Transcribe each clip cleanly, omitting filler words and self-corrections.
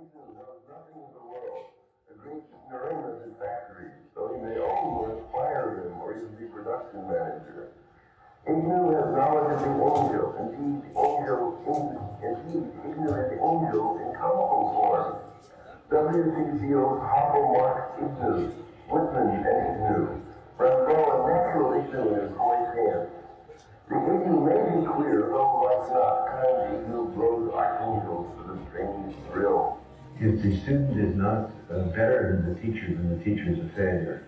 Newton knows nothing of the world. A great ignoramus in factories, so he may own or inspire them or even be production manager. Indeed, has knowledge of the angel, indeed, ignorant angel in comical form. W.C. Fields, Hoppe, Marx, Ibsen, Whitman, and Ignu. Rambo, a natural ignorance, always hands. The Ignu may be clear, though like not, kind Ignu blows archangels with a strange thrill. If the student is not better than the teacher, then the teacher is a failure.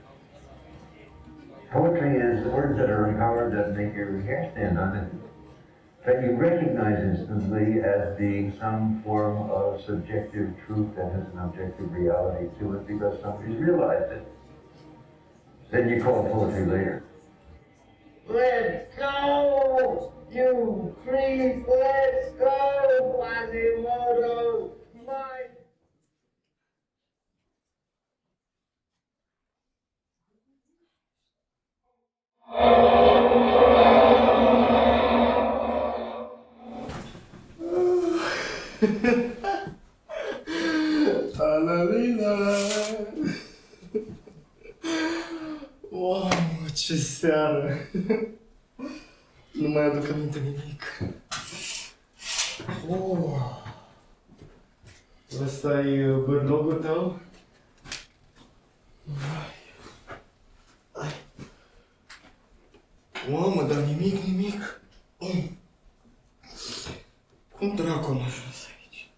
Poetry is words that are empowered that make your hair stand on it, that you recognize instantly as being some form of subjective truth that has an objective reality to it because somebody's realized it. Then you call poetry later. Let's go, you freak! Let's go, Quasimodo! My... Alalina! Wow, ce seară! Nu mai aduc aminte nimic. Ăsta-i bârlogul tău? Mamă, dar nimic. Cum dracu am ajuns aici?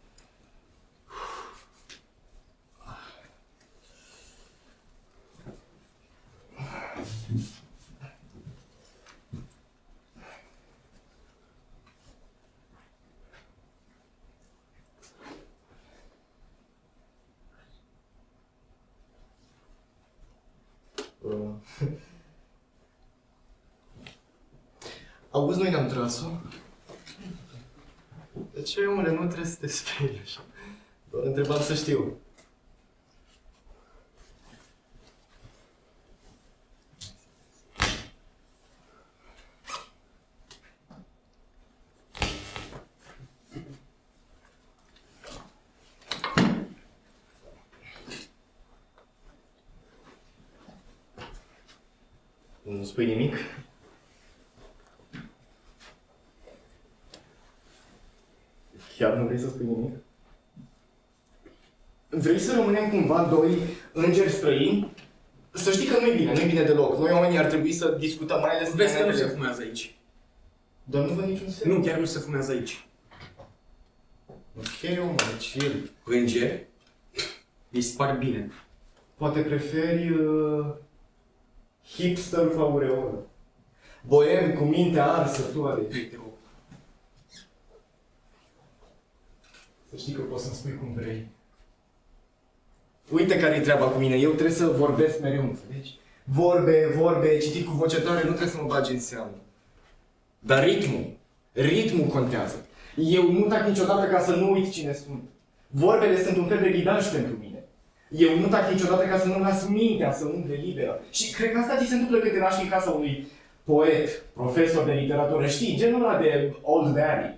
Auzi, noi ne-am tras-o? De ce, omule, nu trebuie să te sperii așa? Doar întrebam să știu. Nu spui nimic? Chiar nu vrei să spui nimic? Vrei să rămânem cumva doi îngeri străini? Să știi că nu-i bine deloc. Noi oamenii ar trebui să discutăm, mai ales... Vezi că nu se fumează aici. Dar nu văd niciun semn. Nu, chiar nu se fumează aici. Ok, omule, chill. Îngeri? Îi spar bine. Poate preferi hipster cu aureolă. Boem cu mintea arsă, toare. Te rog. Să știi că poți să-mi spui cum vrei. Uite care-i treaba cu mine, eu trebuie să vorbesc mereu, înțelegi? Vorbe, citit cu voce tare, nu trebuie să mă bagi în seamă. Dar ritmul contează. Eu nu tac niciodată ca să nu uit cine sunt. Vorbele sunt un fel de ghidaj pentru mine. Eu nu tac niciodată ca să nu las mintea să umble liberă. Și cred că asta ți se întâmplă când te naști în casa unui poet, profesor de literatură, știi, genul ăla de old daddy.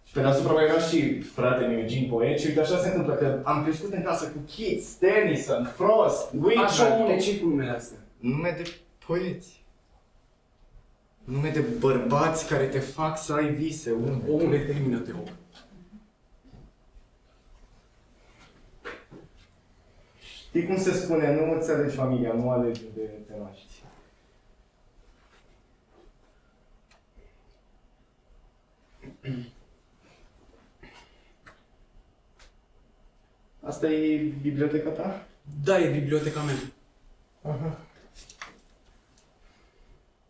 Și pe deasupra mai era și fratele meu, Eugene poet, și uite așa se întâmplă că am crescut în casă cu Keats, Tennyson, Frost, Whitman. Așa, omule, ce-i cu numele astea? Nume de poeți. Nume de bărbați care te fac să ai vise, Omule, termină, te rog. Știi cum se spune, nu îți alegi familia, nu alegi unde te naști. Asta e biblioteca ta? Da, e biblioteca mea. Aha.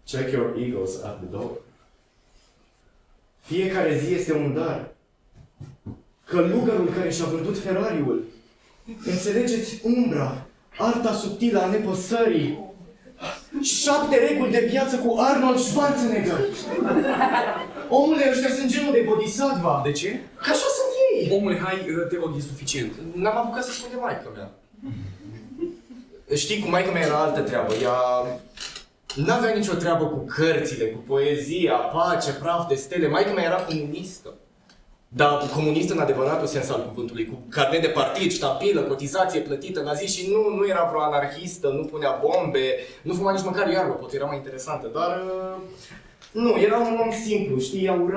Check your egos at the door. Fiecare zi este un dar. Călugărul care și-a vândut Ferrariul. Înțelegeți umbra, arta subtilă a nepăsării. 7 reguli de viață cu Arnold Schwarzenegger. Omule, ăștia sunt genul de bodhisattva. De ce? Că așa sunt ei. Omule, hai, te rog, e suficient. N-am apucat să spun de maică mea. Știi, cu maică mea era altă treabă. Ea n-avea nicio treabă cu cărțile, cu poezia, pace, praf de stele. Maică mea era comunistă. Dar comunist în adevăratul sens al cuvântului, cu carnet de partid, ștampilă, cotizație plătită nazi și nu era vreo anarhistă, nu punea bombe, nu fuma nici măcar iarbă, poate era mai interesantă, dar nu, era un om simplu, știi,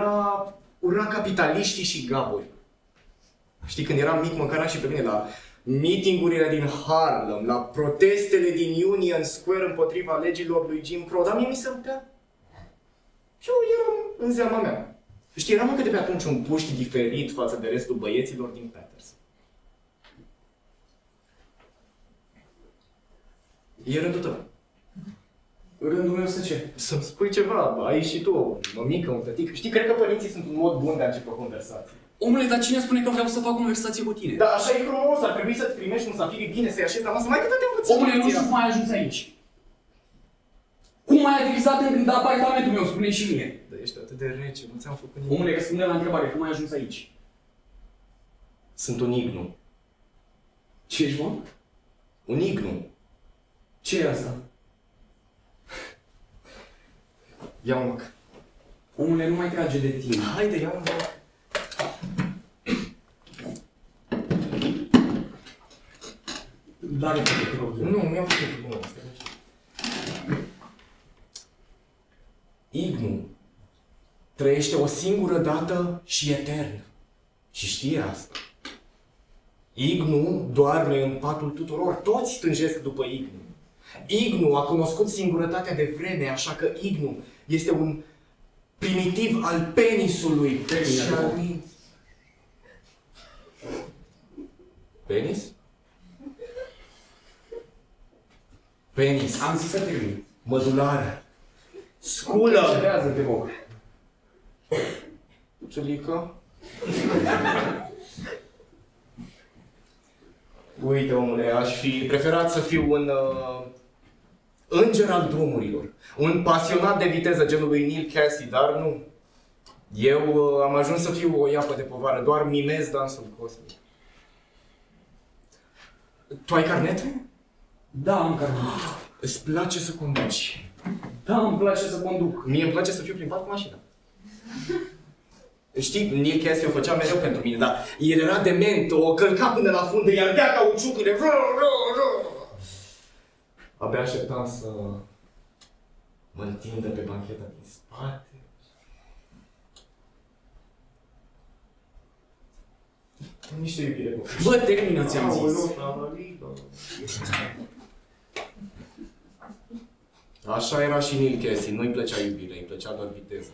ura capitaliștii și gaburi. Știi, când eram mic, mă încara și pe mine la meetingurile din Harlem, la protestele din Union Square împotriva legilor lui Jim Crow, dar mie mi se rupea. Și eu eram în zeama mea. Știi, eram încă de pe atunci un puști diferit față de restul băieților din Patterson. E rândul tău. Rândul meu să ce? Să-mi spui ceva, ai și tu o mămică, un tătic. Știi, cred că părinții sunt un mod bun de a începe o conversație. Omule, dar cine spune că vreau să fac o conversație cu tine? Da, așa e frumos, ar trebui să-ți primești musafirii bine, să-i așezi la masă, mai cât te învăț. Omule, nu știu cum ai ajuns aici. Cum ai aterizat în apartamentul meu, spune și mie. Da, ești atât de rece, nu ți-am făcut nimic. Omule, răspunde la întrebare, cum ai ajuns aici? Sunt un ignu. Ce ești, mă? Un ignu. Ce e asta? Ia un loc. Omule, nu mai trage de tine. Haide, ia un loc. Da, repede, te rog. Nu, mi-am făcut nu, ignu trăiește o singură dată și etern. Și știe asta. Ignu doarme în patul tuturor, toți stânjesc după Ignu. Ignu a cunoscut singurătatea de vreme, așa că Ignu este un primitiv al penisului și al minții. Penis? Penis. Am zis să termin. Mădular. Sculă. Cerează, te rog. Ciulică. Uite, omule, aș fi preferat să fiu un înger al drumurilor. Un pasionat de viteză genul lui Neil Casey, dar nu. Eu am ajuns să fiu o iapă de povară, doar mimez dansul cosmic. Tu ai carnet? Da, am carnet. Îți place să conduci? Da, îmi place să conduc. Mie îmi place să fiu plimbat cu mașina. Știi, Neil Casey o făcea mereu pentru mine, dar el era dement, o călca până la fundă, iar dea cauciucurile. Abia așteptam să mă întindă pe bancheta din spate. Niște iubire cu Bă, termină, ți-am zis. Așa era și Neil Casey, nu-i plăcea iubirea, îi plăcea doar viteză.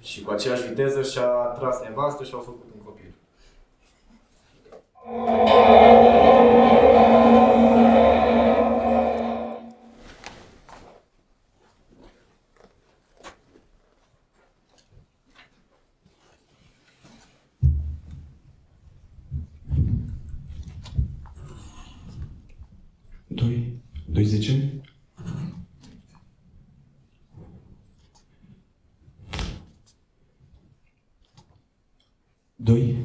Și cu aceeași viteză și-a tras nevastă și-au făcut un copil. Doi 10. Doi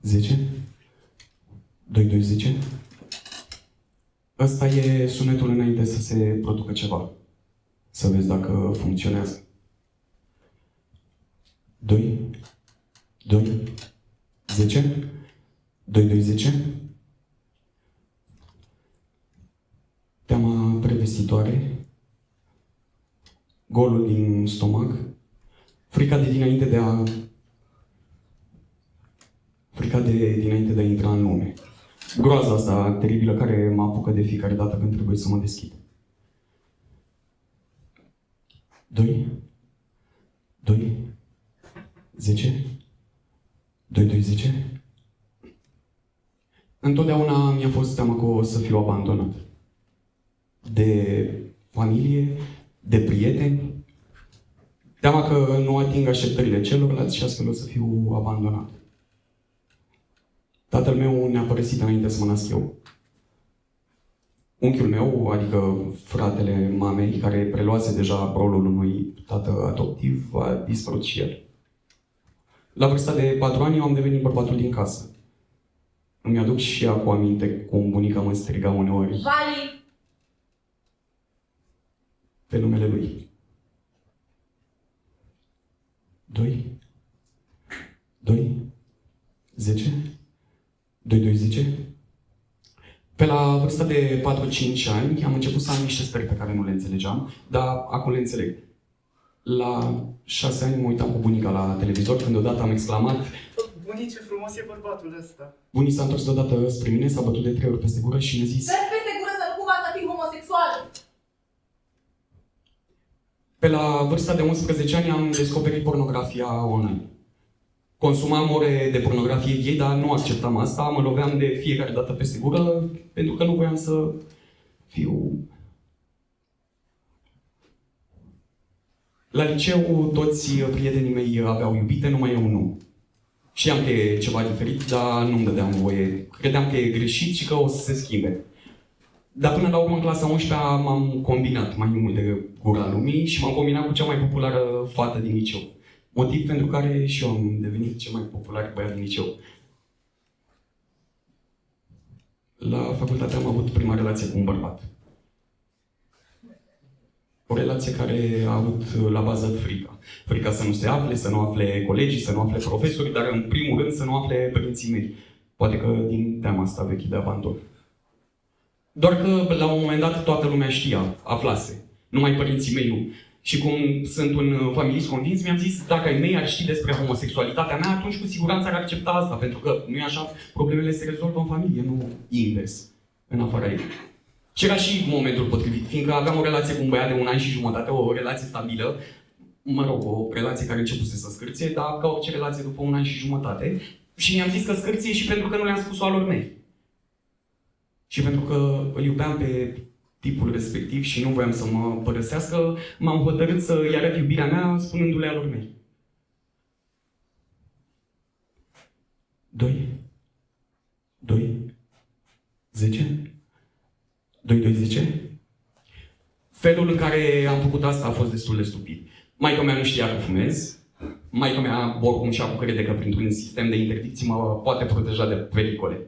10. 10. Ăsta e sunetul înainte să se producă ceva. Să vezi dacă funcționează. 2 10. 10. Teama prevestitoare, golul din stomac, frica de dinainte de a intra în lume. Groaza asta teribilă care mă apucă de fiecare dată când trebuie să mă deschid. 2 10. 10. Întotdeauna mi-a fost teamă că o să fiu abandonat. De familie, de prieteni, teama că nu ating așteptările celorlalți și astfel o să fiu abandonat. Tatăl meu ne-a părăsit înainte să mă nasc eu. Unchiul meu, adică fratele mamei, care preluase deja rolul unui tată adoptiv, a dispărut și el. La vârsta de 4 ani eu am devenit bărbatul din casă. Îmi aduc și acum aminte cum bunica mă striga uneori Vali! pe numele lui. 2, 10, 2, 10. Pe la vârsta de 4-5 ani am început să am niște stări pe care nu le înțelegeam, dar acum le înțeleg. La 6 ani mă uitam cu bunica la televizor când deodată am exclamat: Bunici, ce frumos e bărbatul ăsta. Bunicii s-a întors deodată spre mine, s-a bătut de 3 ori peste gură și mi-a zis: Dă-ți peste gură să nu cumva să fii homosexual! Pe la vârsta de 11 ani am descoperit pornografia online. Consumam ore de pornografie gay, dar nu acceptam asta, mă loveam de fiecare dată peste gură, pentru că nu voiam să fiu... La liceu toți prietenii mei aveau iubite, numai eu nu. Știam că e ceva diferit, dar nu-mi dădeam voie. Credeam că e greșit și că o să se schimbe. Dar până la urmă, în clasa 11-a, m-am combinat mai mult de gura lumii și m-am combinat cu cea mai populară fată din liceu. Motiv pentru care și eu am devenit cel mai popular băiat din liceu. La facultate am avut prima relație cu un bărbat. O relație care a avut la bază frica. Frica să nu se afle, să nu afle colegii, să nu afle profesori, dar în primul rând să nu afle părinții mei. Poate că din teama asta veche de abandon. Doar că la un moment dat toată lumea știa, aflase. Numai părinții mei nu. Și cum sunt un familist convins, mi-am zis, dacă ai mei ar ști despre homosexualitatea mea, atunci cu siguranță ar accepta asta, pentru că nu e așa, problemele se rezolvă în familie, nu invers, în afara ei. Și era și momentul potrivit, fiindcă aveam o relație cu un băiat de 1 an și jumătate, o relație stabilă, mă rog, o relație care începuse să scârție, dar ca orice relație după 1 an și jumătate, și mi-am zis că scârție și pentru că nu le-am spus-o alor mei. Și pentru că îl iubeam pe tipul respectiv și nu voiam să mă părăsească, m-am hotărât să îi arăt iubirea mea spunându-le alor mei. 2, 10, 2, 10. Felul în care am făcut asta a fost destul de stupid. Maica mea nu știa că fumez. Maica mea oricum și acum crede că printr-un sistem de interdicții mă poate proteja de pericole.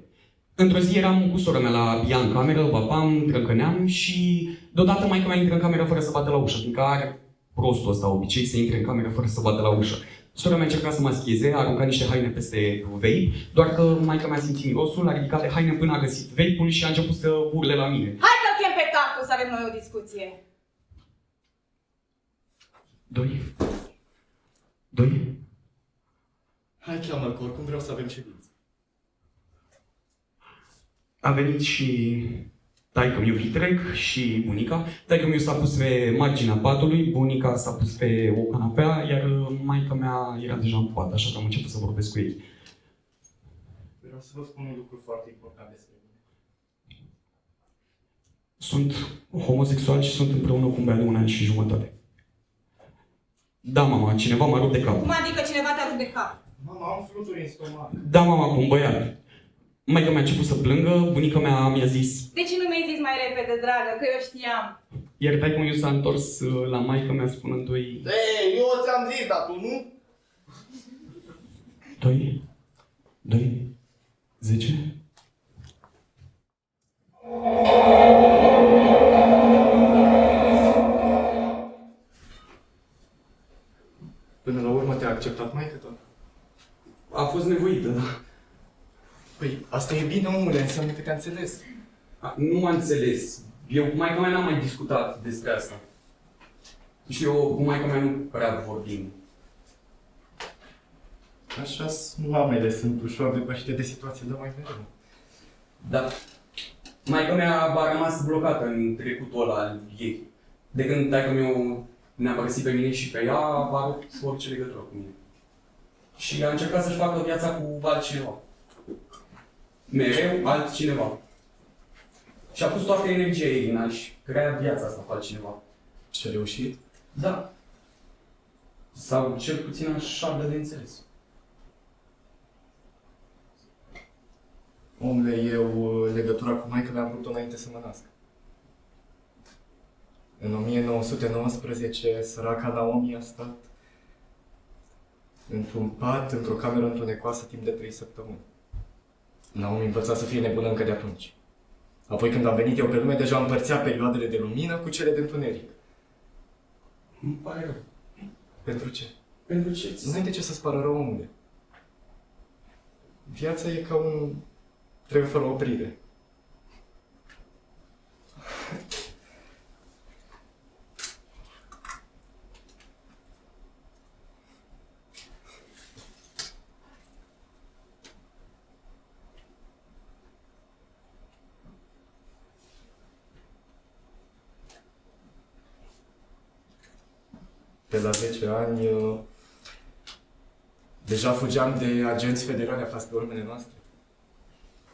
Într-o zi eram cu sora mea la ea în cameră, vapam, trâncăneam și deodată maica mea intră în cameră fără să bată la ușă, fiindcă are prostul ăsta obicei să intre în cameră fără să bată la ușă. Sora mea încerca să mă schieze, a aruncat niște haine peste vape, doar că maica mea simți mirosul, a ridicat de haine până a găsit vape-ul și a început să urle la mine. Hai să-l chem pe Cactus să avem noi o discuție! 2. Hai, cheamă-l, că oricum vreau să avem ședință. A venit și taică-miu vitreg și bunica. Taică-miu s-a pus pe marginea patului, bunica s-a pus pe o canapea, iar maica mea era deja în pat, așa că am început să vorbesc cu ei. Vreau să vă spun un lucru foarte important despre mine. Sunt homosexual și sunt împreună cu un băiat de 1 an și jumătate. Da, mama, cineva m-a rupt de cap. Cum adică cineva te-a rupt de cap? Mama, am fluturi în stomac. Da, mama, cu un băiat. Maica mea a început să plângă, bunica mea mi-a zis... De ce nu mi-ai zis mai repede, dragă, că eu știam? Iar taică-miu s-a întors la maica mea spunându-i... Ei, eu ți-am zis, dar tu nu? 2, 10... Până la urmă te-a acceptat maică ta? A fost nevoită, da. Păi, asta e bine, omule, înseamnă că te-a înțeles. Nu m-a înțeles. Eu cu maica mea n-am mai discutat despre asta. Și eu cu maica mea nu prea vorbim. Așa mamele sunt ușor depășite de situație, dar mai mereu. Da. Maica mea a rămas blocată în trecutul ăla al ei. De când taică-miu ne-a părăsit pe mine și pe ea, a rupt orice legătură cu mine. Și a încercat să-și facă viața cu altcineva. Mereu altcineva. Și a pus toată energia ei în a-și crea viața asta cu altcineva. Și-a reușit? Da. Sau cel puțin așa dă de înțeles. Omule, eu legătura cu maică le-am vrut înainte să mă nasc. În 1919, săraca Naomi a stat într-un pat, într-o cameră întunecoasă timp de 3 săptămâni. Naomi învăța să fie nebună încă de atunci. Apoi când am venit eu pe lume, deja împărțea perioadele de lumină cu cele de întuneric. Îmi pare rău. Pentru ce? Pentru ce? Ți Nu ai de ce să-ți pară rău, omule. Viața e ca un tren fără oprire. Pe la 10 ani, deja fugeam de agenți federali aflați pe urmele noastre.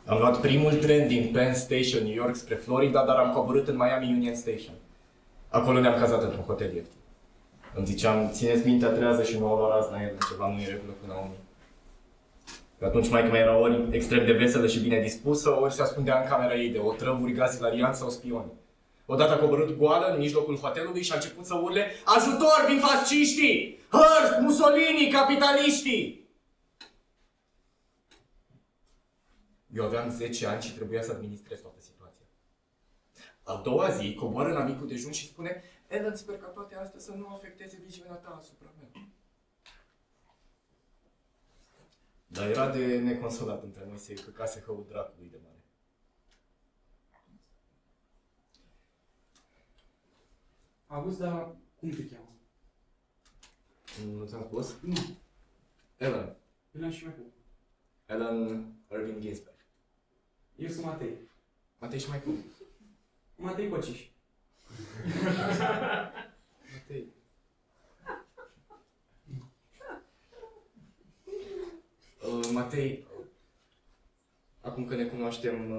Am luat primul tren din Penn Station, New York, spre Florida, dar am coborât în Miami Union Station. Acolo ne-am cazat într-un hotel ieftin. Îmi ziceam, țineți mintea trează și nu o lua razna el, ceva nu e regulă până la urmă. Atunci maică mea era ori extrem de veselă și bine dispusă, ori se ascundea în camera ei de otrăvuri, gaz hilariant sau spioni. Odată a coborât goală în mijlocul hotelului și a început să urle: ajutor, vin fasciștii! Hearst, Mussolini, capitaliștii! Eu aveam 10 ani și trebuia să administrez toată situația. A doua zi coboară la micul dejun și spune: Ellen, sper ca toate astea să nu afecteze viziunea ta asupra mea. Dar era de neconsolat între noi, se căcase hăul dracului de mare. Auzi, dar cum te cheamă? Nu ți-am spus? Nu. Ellen. Ellen și mai cum? Ellen Irving Ginsberg. Eu sunt Matei. Matei și mai cum? Matei Păciș. Matei. Matei, acum că ne cunoaștem,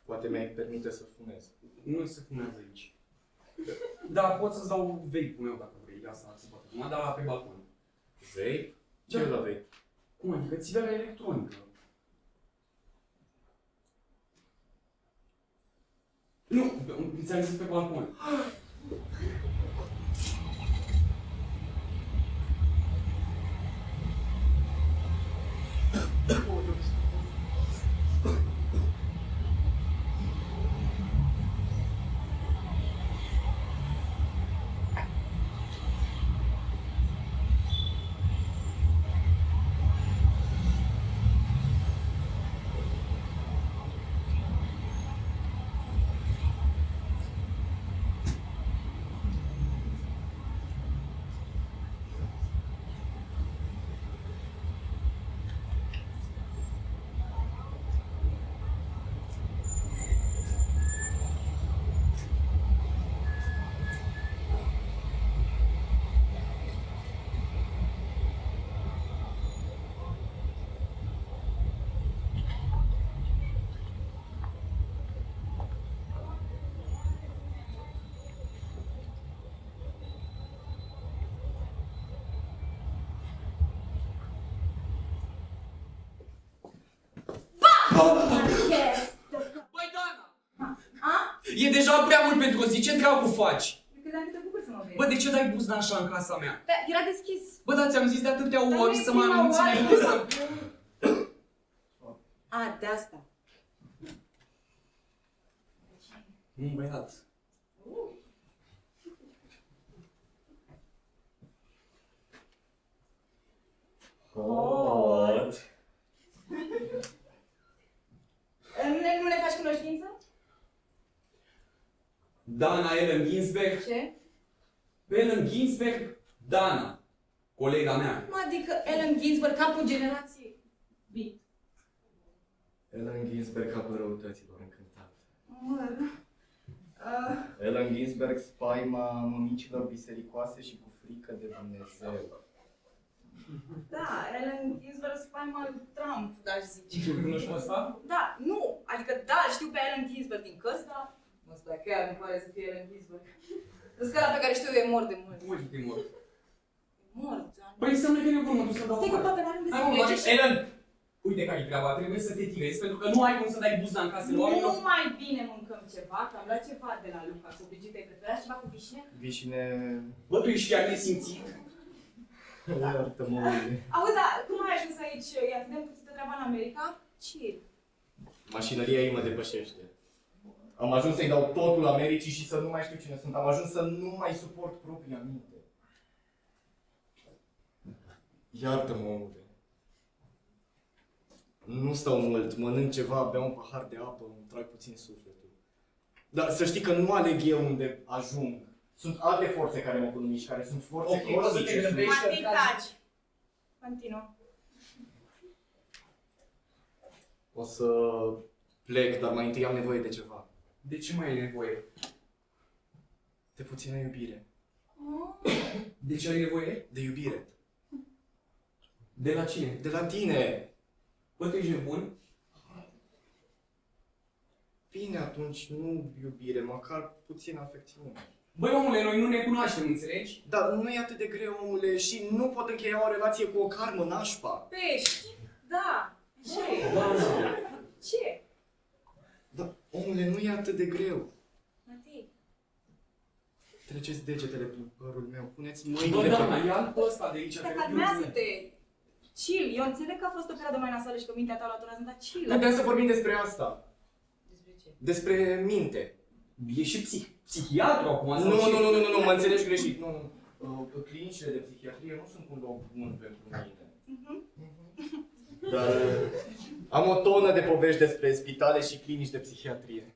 poate mi-ai permite să fumez. Nu se fumează aici. Da, pot să-ți dau vape-ul meu dacă vrei, asta se poate fuma, dar pe balcon. Vape? Ce Da. e la vape? Cum adică țigara electronică? Nu, ți-am zis pe balcon. Yes! Băi, Dana! A? E deja prea mult pentru o zi, ce dracu faci? Eu credeam că te bucur să mă vezi. Bă, de ce dai buzna așa în casa mea? Da, era deschis. Bă, da, ți-am zis de atâtea Dar ori nu e să mă prima anunți oară. înainte să... A, de asta. Un băiat. Hot. Nu le faci cunoștință? Dana Ellen Ginsberg. Ce? Ellen Ginsberg, Dana. Colega mea. Cum adică Ellen Ginsberg, capul generației? Bine. Ellen Ginsberg, capul răutăților, încântat. Mă, Ellen Ginsberg, spaima mămicilor bisericoase și cu frică de Dumnezeu. da, Ellen Ginsberg, spaima lui Trump, aș zice. Tu cunoști pe ăsta? Da, nu, adică da, știu pe Ellen Ginsberg din cărți, dar mă stai, chiar nu pare să fie Ellen Ginsberg. Scala pe care știu eu e mort de mult. Cum e mort? Mort, da. Păi înseamnă că eu mă duc să dau Stai că afară. toate n-are de Hai, mă, să bage, plece și... Ellen! Uite care e treaba, trebuie să te tirezi pentru că nu ai cum să dai buzna în casele Nu oamenilor. mai bine mâncăm ceva, că am luat ceva de la Luca cu Brigitte, ai preferat ceva cu vișine? Vișine... Bă, tu ești chiar nesimțit. Iartă-mă. Auzi, dar cum ai ajuns aici? E atât de încurțită treaba în America? Ce? Mașinăria ei mă depășește. Am ajuns să-i dau totul Americii și să nu mai știu cine sunt. Am ajuns să nu mai suport propria minte. Iartă-mă, omule. Nu stau mult, mănânc ceva, beau un pahar de apă, îmi trag puțin sufletul. Dar să știi că nu aleg eu unde ajung. Sunt alte forțe care mă pun în mișcare, sunt forțe Ok, o să te cosmice. grăbești. Matei, taci. Continuă. O să plec, dar mai întâi am nevoie de ceva. De ce mai ai nevoie? De puțină iubire. De ce ai nevoie? De iubire. De la cine? De la tine. Bă, tu ești nebun? Bine, atunci nu iubire, măcar puțin afecțiune. Băi, omule, noi nu ne cunoaștem, înțelegi? Dar nu e atât de greu, omule, și nu pot încheia o relație cu o karmă nașpa. Pești. Da. Ce? Da. Ce? Dar, omule, nu e atât de greu. Matei. Treceți degetele pe părul meu, puneți Bă, mâinile Dana, pe... ia pe ăsta de aici. Dar că- calmează-te. Chill. Eu înțeleg că a fost o perioadă mai nasoală și că mintea ta a luat o rază, dar chill. Putem să vorbim despre asta. Despre ce? Despre minte. E și psihiatru acum. Nu, sau nu, ce? nu, nu, nu, nu, mă înțelegi greșit. Nu, nu. Clinicile de psihiatrie nu sunt un loc bun pentru mine. Dar am o tonă de povești despre spitale și clinici de psihiatrie.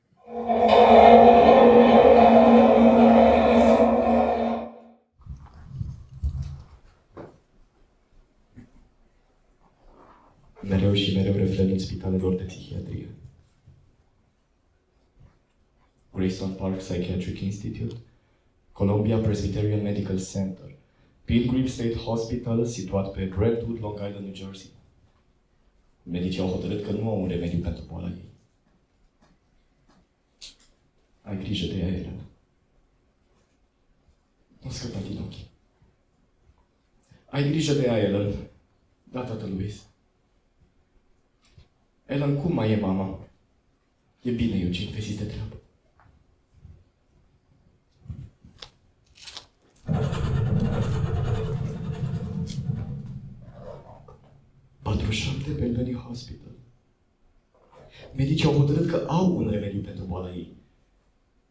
Mereu și mereu refrenul spitalelor de psihiatrie. Grayson Park Psychiatric Institute, Columbia Presbyterian Medical Center, Pilgrim State Hospital, situat pe Brentwood, Long Island, New Jersey. Medicii au hotărât că nu au un remediu pentru boala ei. Ai grijă de ea, Ellen. Nu scăpa din ochi. Ai grijă de ea, Ellen. Da, tată Louis. Ellen, cum mai e mama? E bine, Eugene, vezi de treabă. Penguin Hospital. Medicii au hotărât că au un remediu pentru boala ei.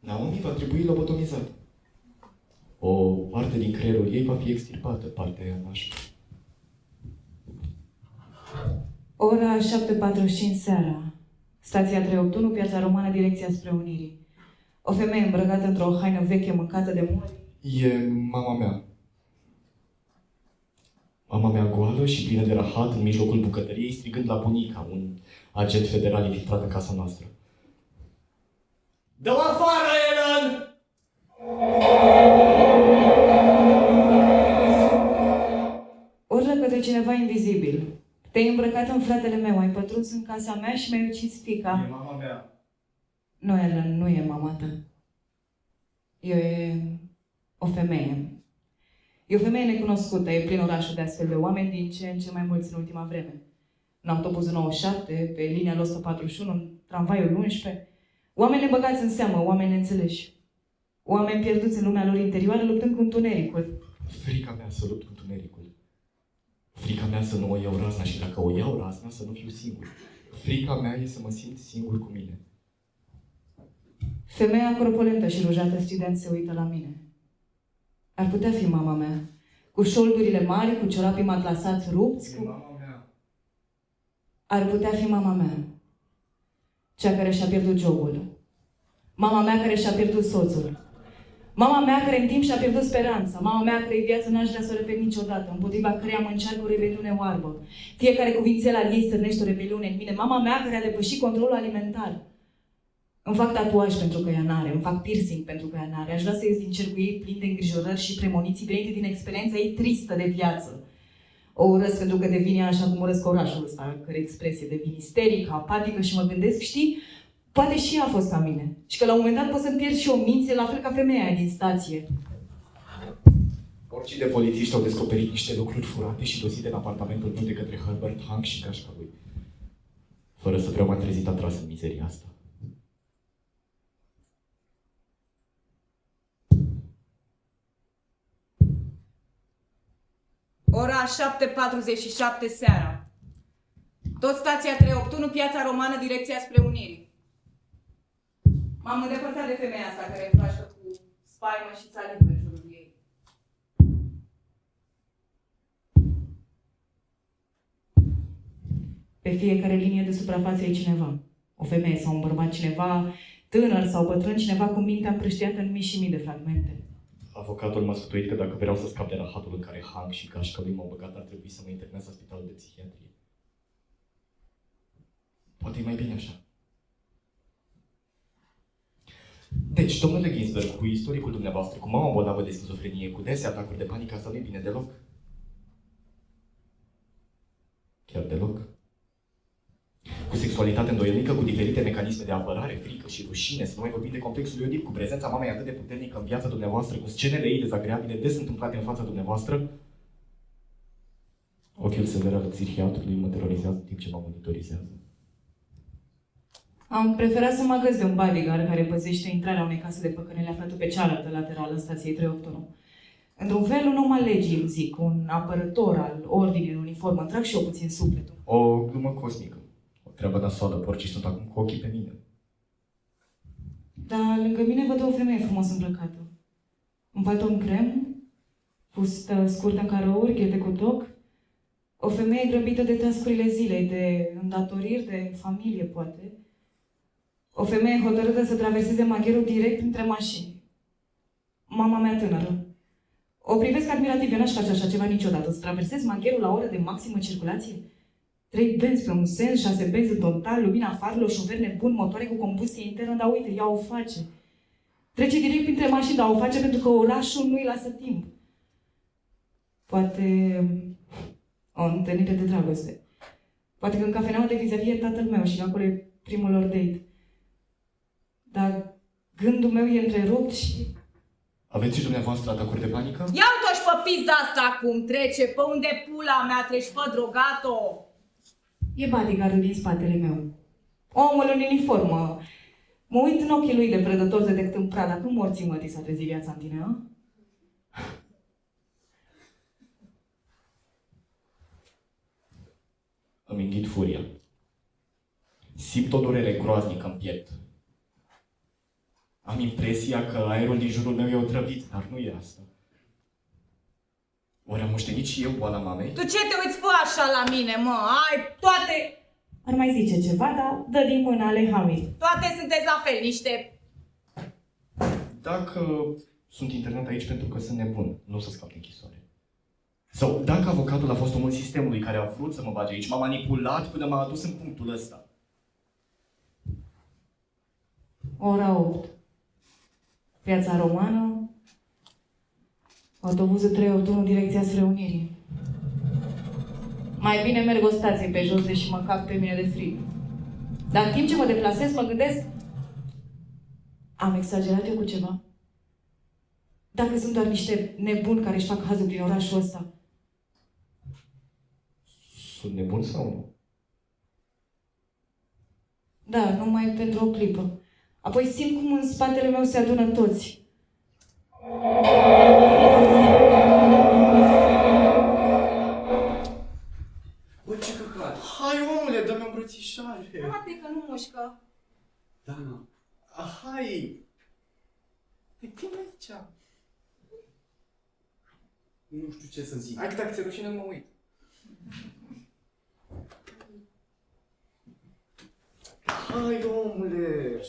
Naomi va trebui lobotomizată. O parte din creierul ei va fi extirpată, partea aia nașă. Ora 7:45 seara. Stația 381, Piața Romană, direcția spre Unirii. O femeie îmbrăcată într-o haină veche mâncată de mori. E mama mea. Mama mea goală și plină de rahat în mijlocul bucătăriei, strigând la bunica, un agent federal infiltrat în casa noastră. Dă-o afară, Ellen! Urlă către cineva invizibil. Te-ai îmbrăcat în fratele meu, ai pătruns în casa mea și mi-ai ucis fica. E mama mea. Nu, Ellen, nu e mama ta. E o femeie. E o femeie necunoscută, e plin orașul de astfel de oameni, din ce în ce mai mulți în ultima vreme. În autobuzul 97, pe linia lui 141, în tramvaiul 11, oameni nebăgați în seamă, oameni neînțeleși. Oameni pierduți în lumea lor interioară, luptând cu întunericul. Frica mea să lupt cu întunericul. Frica mea să nu o iau razna și dacă o iau razna să nu fiu singur. Frica mea e să mă simt singur cu mine. Femeia corpulentă și rujată strident se uită la mine. Ar putea fi mama mea. Cu șoldurile mari, cu ciorapii matlasați rupți, E cu... mama mea. Ar putea fi mama mea. Cea care și-a pierdut jobul. Mama mea care și-a pierdut soțul. Mama mea care în timp și-a pierdut speranța. Mama mea care viața n-aș vrea să o repet niciodată, împotriva căreia mă încearcă o rebeliune oarbă. Fiecare cuvințel al ei stârnește o rebeliune în mine. Mama mea care a depășit controlul alimentar. Îmi fac tatuaj pentru că ea n-are, îmi fac piercing pentru că ea n-are. Aș vrea să ies din cercul ei plin de îngrijorări și premoniții venite din experiența ei tristă de viață. O urăsc pentru că devine așa cum urăsc orașul ăsta, care expresie devine isterică, apatică și mă gândesc, știi, poate și ea a fost ca mine. Și că la un moment dat pot să-mi pierd și o minție, la fel ca femeia aia din stație. Oricii de polițiști au descoperit niște lucruri furate și dosite în apartamentul meu de către Herbert Hank și gașca lui. Fără să vreau, m-am trezit atras în mizeria asta. Ora 7:47 seara. Tot stația 381, Piața Romană, direcția spre Unirii. M-am îndepărtat de femeia asta care împrașcă cu spaimă și salivă în jurul ei. Pe fiecare linie de suprafață e cineva. O femeie sau un bărbat, cineva tânăr sau bătrân, cineva cu mintea împrăștiată în mii și mii de fragmente. Avocatul m-a sfătuit că dacă vreau să scap de rahatul în care Hank și gașca lui m-au băgat, ar trebui să mă internez la spitalul de psihiatrie. Poate e mai bine așa. Deci, domnule Ginsberg, cu istoricul dumneavoastră, cu mama bolnavă de schizofrenie, cu dese atacuri de panică, asta nu-i bine deloc. Chiar deloc. Cu sexualitate îndoielnică, cu diferite mecanisme de apărare, frică și rușine, să nu mai vorbim de complexul Oedip, cu prezența mamei atât de puternică în viața dumneavoastră, cu scenele ei dezagreabile des întâmplate în fața dumneavoastră. Ochiul sever al psihiatrului mă terorizează în timp ce mă monitorizează. Am preferat să mă agăs de un bodyguard care păzește intrarea unei case de păcănele aflată pe cealaltă laterală în stației 381. Într-un fel, un om al legii, îmi zic, un apărător al ordinii în uniformă, îmi trag și eu puțin sufletul. O glumă cosmică. O treabă nasoală, porcii sunt acum cu ochii pe mine. Dar lângă mine văd o femeie frumos îmbrăcată. Un palton crem, fustă scurtă în carouri, ghete cu toc. O femeie grăbită de tascurile zilei, de îndatoriri, de familie, poate. O femeie hotărâtă să traverseze magherul direct între mașini. Mama mea tânără. O privesc admirativ, eu n-aș face așa ceva niciodată. Să traversez magherul la oră de maximă circulație? 3 benzi pe un sens, 6 benzi în total, lumina farurilor, șofer nebun, motoare cu combustie internă, dar uite, ea o face. Trece direct printre mașini, dar o face pentru că orașul nu-i lasă timp. Poate o întâlnire de dragoste. Poate că în cafeneaua de vis-a-vis e tatăl meu și acolo e primul lor date. Dar gândul meu e întrerupt și... Aveți și dumneavoastră atacuri de panică? Ia uite-și pe pizda asta acum trece, pe unde pula mea treci, fă drogat-o! E bodyguardul din spatele meu. Omul în uniformă. Mă uit în ochii lui de prădător de decât în Prada. Când morții mătii s-a trezit viața în tine, a? Îmi înghit furia. Simt o durere groaznică în piept. Am impresia că aerul din jurul meu e otrăvit, dar nu e asta. Ori am moștenit și eu boala mamei? Tu ce te uiți fă așa la mine, mă? Ai toate... Ar mai zice ceva, dar dă din mână ale Hamid. Toate sunteți la fel, niște... Dacă sunt internat aici pentru că sunt nebun, nu o să scap de închisoare. Sau dacă avocatul a fost omul sistemului care a vrut să mă bage aici, m-a manipulat până m-a adus în punctul ăsta. Ora 8. Piața Romană. Autobuzul 381 direcția spre Unirii. Mai bine merg o stație pe jos, deși mă cac pe mine de frig. Dar în timp ce mă deplasez, mă gândesc... Am exagerat eu cu ceva? Dacă sunt doar niște nebuni care își fac hazul prin orașul ăsta. Sunt nebun sau nu? Da, numai pentru o clipă. Apoi simt cum în spatele meu se adună toți. Bă, ce căcat! Hai, omule, dă-mi o îmbrățișare. Poate că nu mușcă. Dana, Hai! Păi vine aici. nu știu ce să zic. Hai că dacă ți-e rușine, nu mă uit. Hai, omule!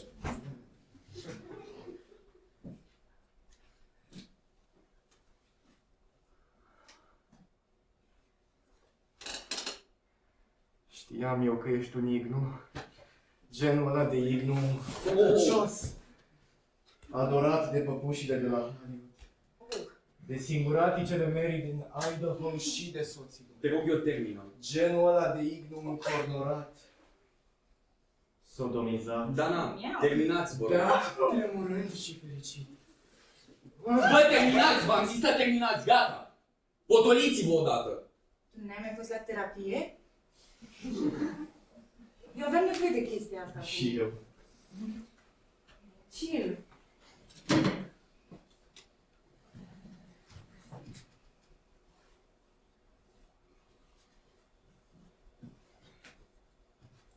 Știam eu că ești un ignu. Genul ăla de ignu făcăcios. Adorat de păpușile de la Hollywood. De singuraticele Mary din Idaho și de soții. Te rog eu termină. Genul ăla de ignu încornorat. Sodomizat. Dana, Miau. terminați, bă. Da, tremurând și fericit. Bă, terminați, v-am zis să terminați, gata. Potoliți-vă odată. Tu n-ai mai fost la terapie? Eu aveam nevoie de chestia asta. Și eu. Chill.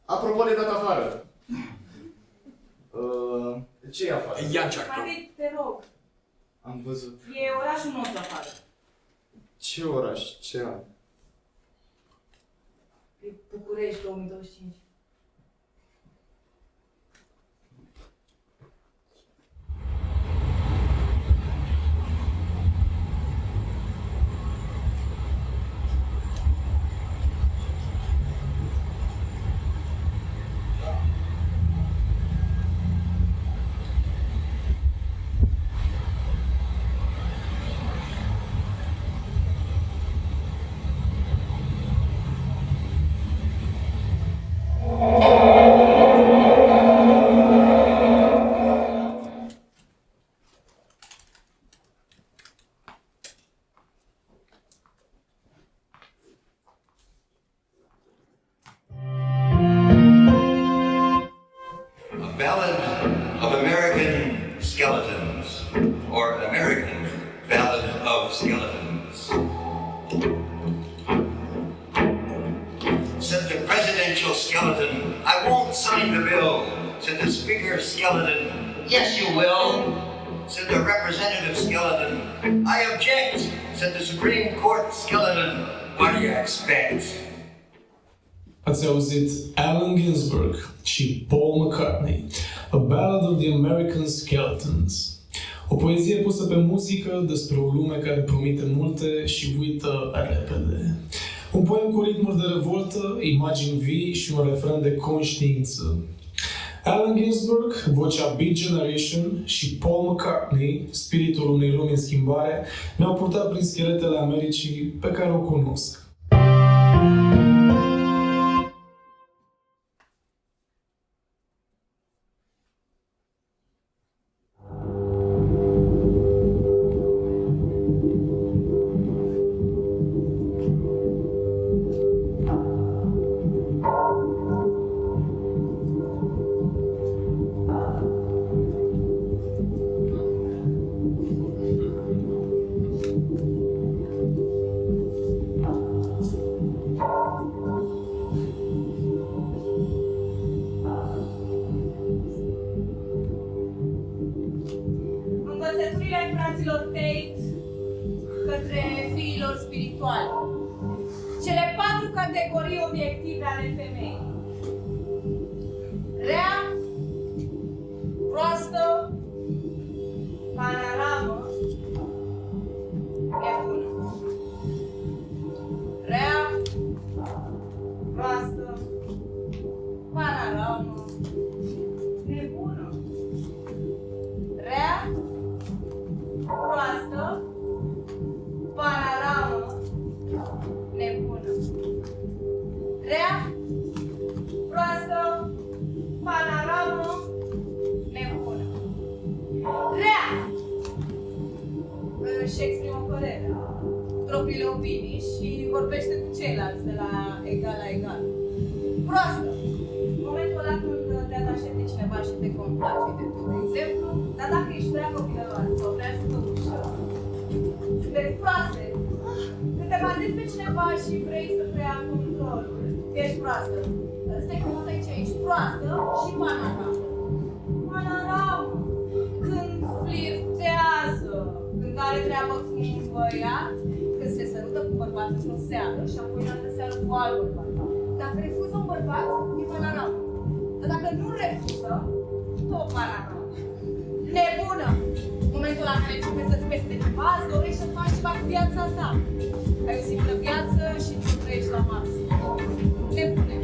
Apropo de dat afară. Ce e afară? Ia încearcă. Hai, te rog. Am văzut. E orașul nostru afară. Ce oraș? Ce an? E București 2025. A Ballad of American Skeletons, or American Ballad of Skeletons. Said the presidential skeleton, I won't sign the bill. Said the speaker skeleton, yes you will. Said the representative skeleton, I object. Said the Supreme Court skeleton, what do you expect? Ați auzit Allen Ginsberg și Paul McCartney, A Ballad of the American Skeletons. O poezie pusă pe muzică despre o lume care promite multe și uită repede. Un poem cu ritmuri de revoltă, imagini vii și un refren de conștiință. Allen Ginsberg, vocea Beat Generation, și Paul McCartney, spiritul unei lumi în schimbare, ne-au purtat prin scheletele Americii pe care o cunosc. Învățăturile fraților Tate către fiilor spirituali. Cele 4 categorii obiective ale femeii. Rea, proastă, panoramă, nebună. Rea, proastă, panoramă, nebună. Rea, proastă, panoramă, nebună. Rea, proastă, panoramă, nebună. Rea își exprimă părerea, propriile opinii și vorbește cu ceilalți de la egal la egal. Proastă, în momentul ăla când te atașezi de cineva și te complaci de tot, de exemplu, dar dacă ești prea copilăroasă sau prea jucăușă, vezi proaste, când te bazezi pe cineva și vrei să preia controlul, ești proastă. Stai frumos aici, ești proastă și panoramă. Panoramă, când flirtează, când are treabă cu un băiat, când se sărută cu bărbatul într-o seară și apoi în altă seară cu alt bărbat. Dacă refuză un bărbat, e panoramă. Dar dacă nu refuză, tot panoramă. Nebună! În momentul la care începe să-ți pese de ceva, îți dorești să faci ceva cu viața ta. Ai o singură viață și tu trăiești la maxim. Nebune!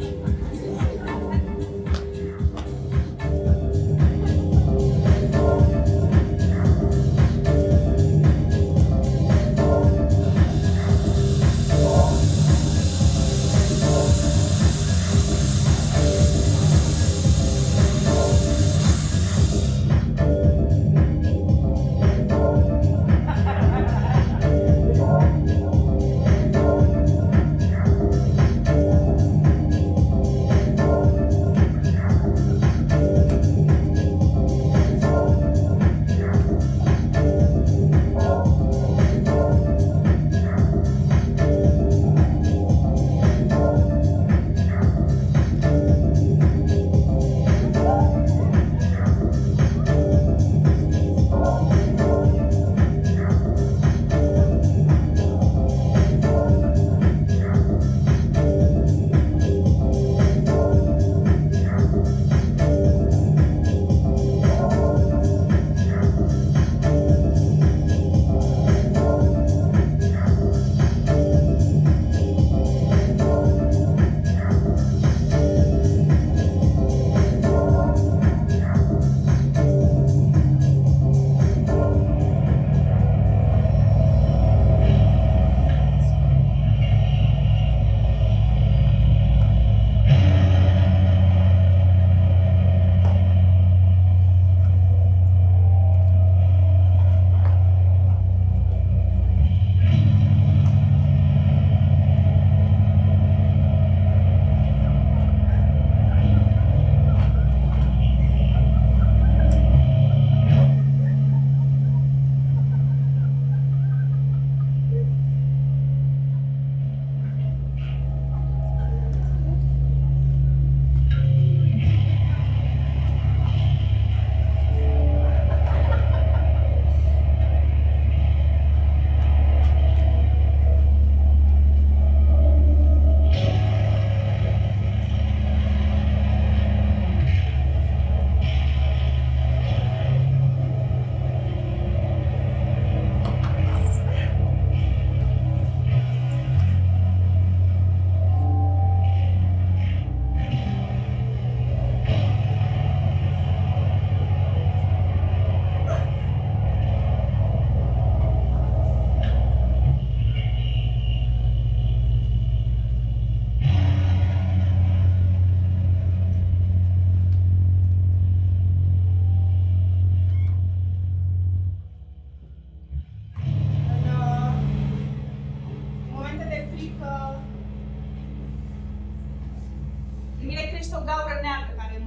și o gaură neagră care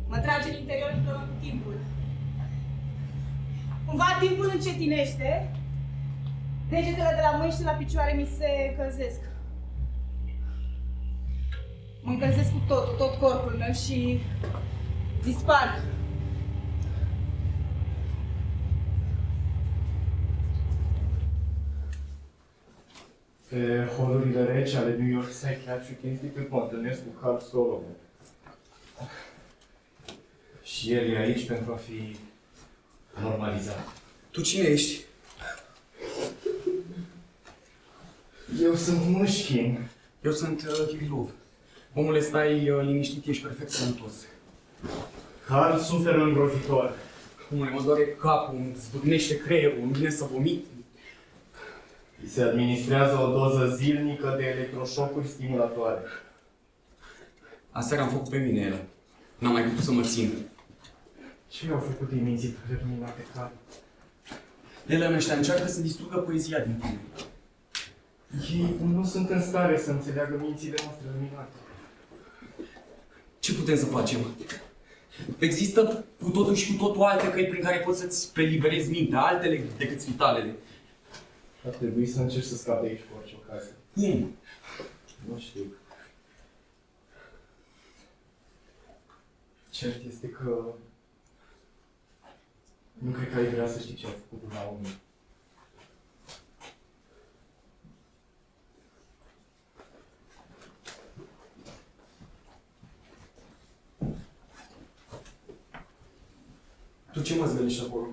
mă trage în interior împreună cu timpul. Cumva timpul încetinește, degetele de la mâini și de la picioare mi se încălzesc. Mă încălzesc cu tot corpul meu și dispar. Pe holurile reci ale New York Psychiatric Institute mă întâlnesc cu Carl Solomon. Și el e aici pentru a fi normalizat. Tu cine ești? Eu sunt Mușchin. Eu sunt Kirilov. Omule, stai liniștit, ești perfect sănătos. Carl suferă îngrozitor. Omule, mă doare capul, îmi zbârnește creierul, îmi vine să vomit. Îi se administrează o doză zilnică de electroșocuri stimulatoare. Aseară am făcut pe mine ele. N-am mai putut să mă țin. Ce i-au făcut ei mințitoare luminate, Carl? Ele ăștia încearcă să distrugă poezia din tine. Ei nu sunt în stare să înțeleagă mințile noastre luminate. Ce putem să facem? Există cu totul și cu totul alte căi prin care poți să-ți preliberezi mintea, altele decât spitalele. Ar trebui să încerci să scapi de aici cu orice ocazie. Cum? Nu știu. Cert este că nu cred că ai vrea să știi ce ai făcut la omul. Tu ce mă zgălești acolo?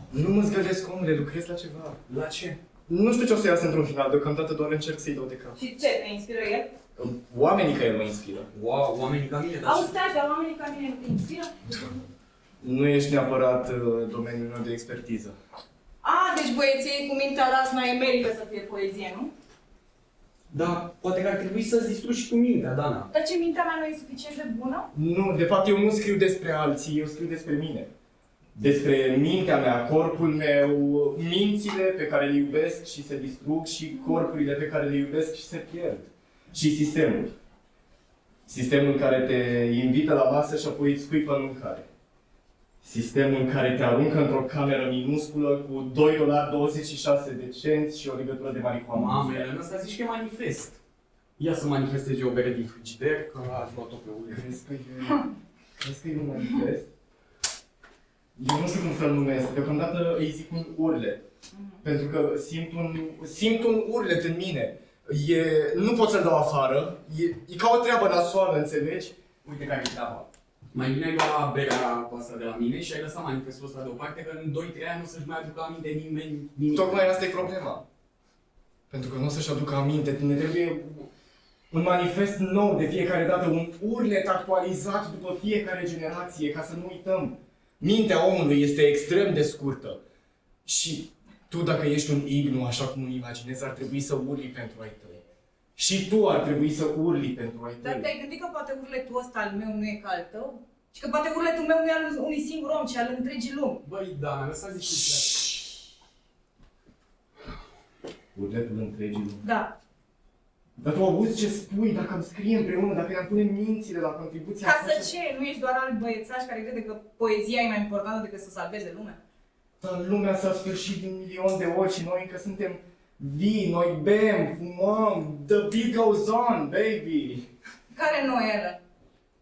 Nu mă zgălesc, omule, lucrez la ceva. La ce? Nu știu ce o să iasă într-un final, deocamdată doar încerc să-i dau de cap. Și ce te inspiră el? Oamenii care mă inspiră. Wow, oamenii ca mine, dar Auzi, stai, dar oamenii ca mine nu te inspiră? Nu ești neapărat domeniul meu de expertiză. A, deci băieții cu mintea rasna e merită să fie poezie, nu? Da, poate că ar trebui să-ți distrugi și tu mintea, Dana. Dar ce mintea mea nu e suficient de bună? Nu, de fapt eu nu scriu despre alții, eu scriu despre mine. Despre mintea mea, corpul meu, mințile pe care le iubesc și se distrug și corpurile pe care le iubesc și se pierd. Și sistemul. Sistemul care te invită la masă și apoi îți scuipă în mâncare. Sistemul care te aruncă într-o cameră minusculă cu $2,26 și o legătură de marihuana. Mamele, în ăsta zici că e manifest. Ia să manifestezi o bere din frigider, că ați luat-o pe uliță. Crezi că e un manifest? Eu nu știu cum să-l numesc, deocamdată îi zic un urlet. Pentru că simt un urlet în mine. Nu pot să-l dau afară, e ca o treabă nasoală, înțelegi? Uite care e treaba. Mai bine ai luat berea asta de la mine și ai lăsat manifestul ăsta deoparte, că în 2-3 ani nu să-și mai aducă aminte nimeni nimic. Tocmai asta e problema. Pentru că nu o să-și aducă aminte, ne trebuie un manifest nou de fiecare dată, un urlet actualizat după fiecare generație, ca să nu uităm. Mintea omului este extrem de scurtă. Și tu, dacă ești un ignu, așa cum îmi imaginezi, ar trebui să urli pentru ai tăi. Și tu ar trebui să urli pentru ai tăi. Dar te-ai gândit că poate urletul ăsta al meu nu e ca al tău? Și că poate urletul meu nu e al unui singur om, ci al întregii lumi. Băi, Dana, lăsați discuția. Urletul întregii lumi. Da. Dar tu auzi ce spui, dacă îmi scrie împreună, dacă ne-am pune mințile la contribuția Ca să ce? Nu ești doar alt băiețaș care crede că poezia e mai importantă decât să salveze lumea? Dar lumea s-a sfârșit din milion de ori și noi încă suntem vii, noi bem, fumăm, the beat goes on, baby! Care noi ele?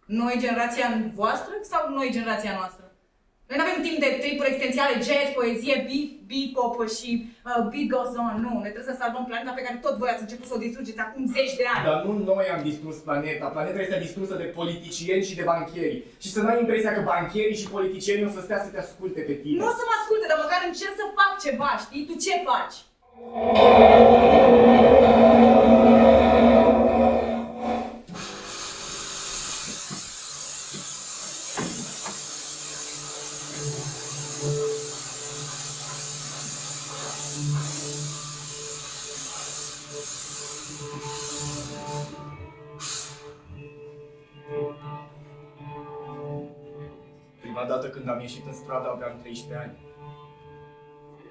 Noi generația voastră sau noi generația noastră? Noi nu avem timp de tripuri existențiale, jazz, poezie, beat-pop și beat goes on. Nu, ne trebuie să salvăm planeta pe care tot voi ați început să o distrugeți acum 10 de ani. Dar nu noi am distrus planeta. Planeta este distrusă de politicieni și de banchieri. Și să n-ai impresia că banchierii și politicienii o să stea să te asculte pe tine. Nu o să mă asculte, dar măcar încerc să fac ceva, știi? Tu ce faci? Prima dată când am ieșit în stradă aveam 13 ani.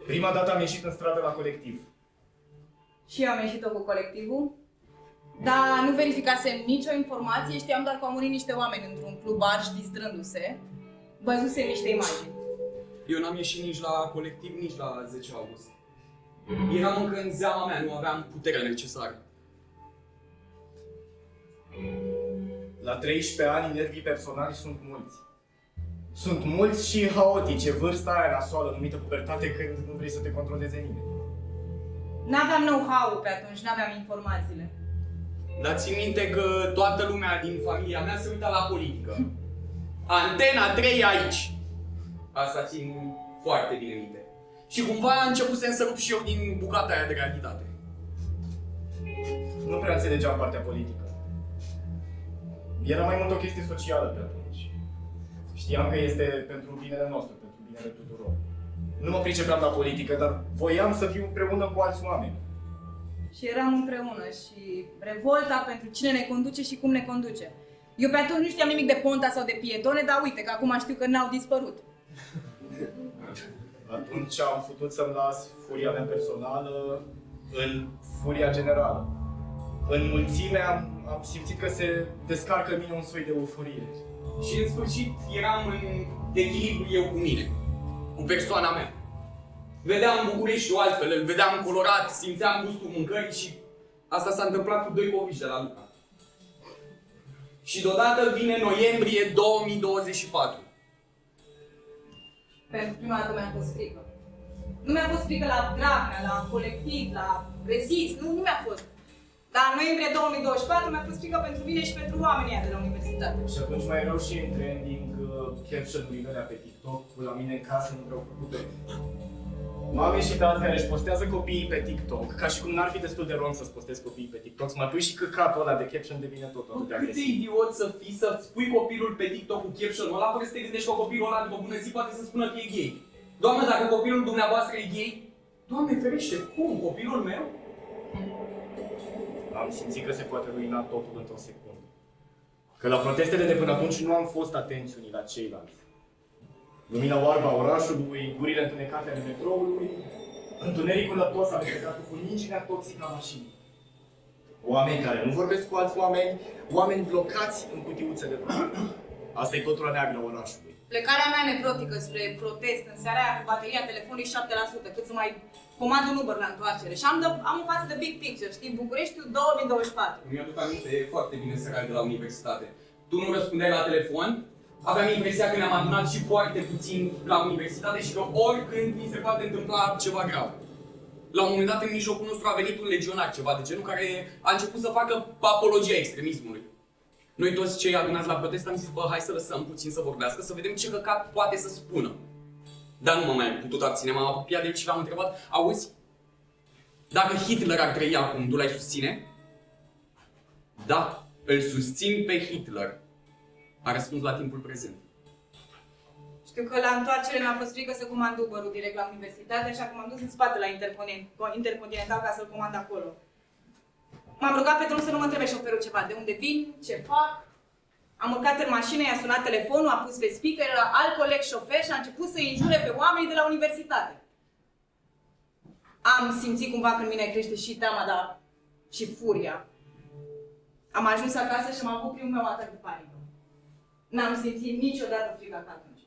Prima dată am ieșit în stradă la colectiv. Și eu am ieșit-o cu colectivul. Dar nu verificasem nicio informație, știam doar că au murit niște oameni într-un club arș distrându-se. Văzusem niște imagini. Eu n-am ieșit nici la colectiv, nici la 10 august. Eram încă în zeama mea, nu aveam puterea necesară. La 13 ani, nervii personali sunt mulți. Sunt mulți și haotice, vârsta aia nasoală numită pubertate când nu vrei să te controleze nimeni. N-aveam know-how pe atunci, n-aveam informațiile. Dar țin minte că toată lumea din familia mea se uita la politică. Antena 3 aici. Asta țin foarte bine minte. Și cumva a început să rup și eu din bucata aia de realitate. Nu prea înțelegeam partea politică. Era mai mult o chestie socială pe atunci. Știam că este pentru binele nostru, pentru binele tuturor. Nu mă pricepeam la politică, dar voiam să fiu împreună cu alți oameni. Și eram împreună și revolta pentru cine ne conduce și cum ne conduce. Eu pe atunci nu știam nimic de Ponta sau de pietone, dar uite că acum știu că n-au dispărut. Atunci am putut să-mi las furia mea personală în furia generală. În mulțime am simțit că se descarcă în mine un soi de euforie. Și în sfârșit eram în echilibru eu cu mine, cu persoana mea. Vedeam Bucureștiul altfel, îl vedeam colorat, simțeam gustul mâncării și asta s-a întâmplat cu 2 covici de la Luca. Și deodată vine noiembrie 2024. Pentru prima dată mi-a fost frică. Nu mi-a fost frică la Dragnea, la colectiv, la Rezist, nu mi-a fost. Dar în noiembrie 2024 mi-a fost frică pentru mine și pentru oamenii ăia de la universitate. Și atunci mai erau și în trending caption-urile alea pe TikTok, cu la mine în casă nu vreau făcute. Mame și tati care își postează copiii pe TikTok, ca și cum n-ar fi destul de wrong să-ți postezi copiii pe TikTok, să mai pui și căcatul ăla de caption devine tot atât de Cât de agresiv. idiot să fii, să-ți pui copilul pe TikTok cu caption-ul ăla, fără să te gândești că copilul ăla după bună zi poate să spună că e gay. Doamne, dacă copilul dumneavoastră e gay, Doamne ferește, cum? Copilul meu? Am simțit că se poate ruina totul într-o secundă. Că la protestele de până atunci nu am fost atenți unii la ceilalți. Lumina oarbă a orașului, gurile întunecate ale metroului, întunericul lătos amestecat cu funiginea toxică a mașinii. Oameni care nu vorbesc cu alți oameni, oameni blocați în cutiuțe de bloc. Asta e pătura neagră a orașului. Plecarea mea nevrotică spre protest în seara aia cu bateria telefonului 7%, cât să mai comand un Uber la întoarcere. Și am în față de big picture, știi, Bucureștiul 2024. Mi-aduc aminte foarte bine seara de la universitate. Tu nu răspundeai la telefon, aveam impresia că ne-am adunat și foarte puțin la universitate și că oricând mi se poate întâmpla ceva grav. La un moment dat, în mijlocul nostru a venit un legionar, ceva de genul, care a început să facă apologia extremismului. Noi toți cei adunați la protest am zis, bă, hai să lăsăm puțin să vorbească, să vedem ce căcat poate să spună. Dar nu mă mai am putut abține, m-am apropiat de el și l-am întrebat, auzi, dacă Hitler ar trăi acum, tu l-ai susține? Da, îl susțin pe Hitler. A răspuns la timpul prezent. Știu că la întoarcere mi-a fost frică să comand Uber-ul direct la universitate, așa că m-am dus în spate la Intercontinental ca să-l comand acolo. M-am rugat pe drum să nu mă întrebe șoferul ceva, de unde vin, ce fac. Am urcat în mașină, i-a sunat telefonul, a pus pe speaker, era alt coleg șofer și a început să injure pe oamenii de la universitate. Am simțit cumva că în mine crește și teama, dar și furia. Am ajuns acasă și am avut primul meu atac de panică. N-am simțit niciodată frica ca atunci.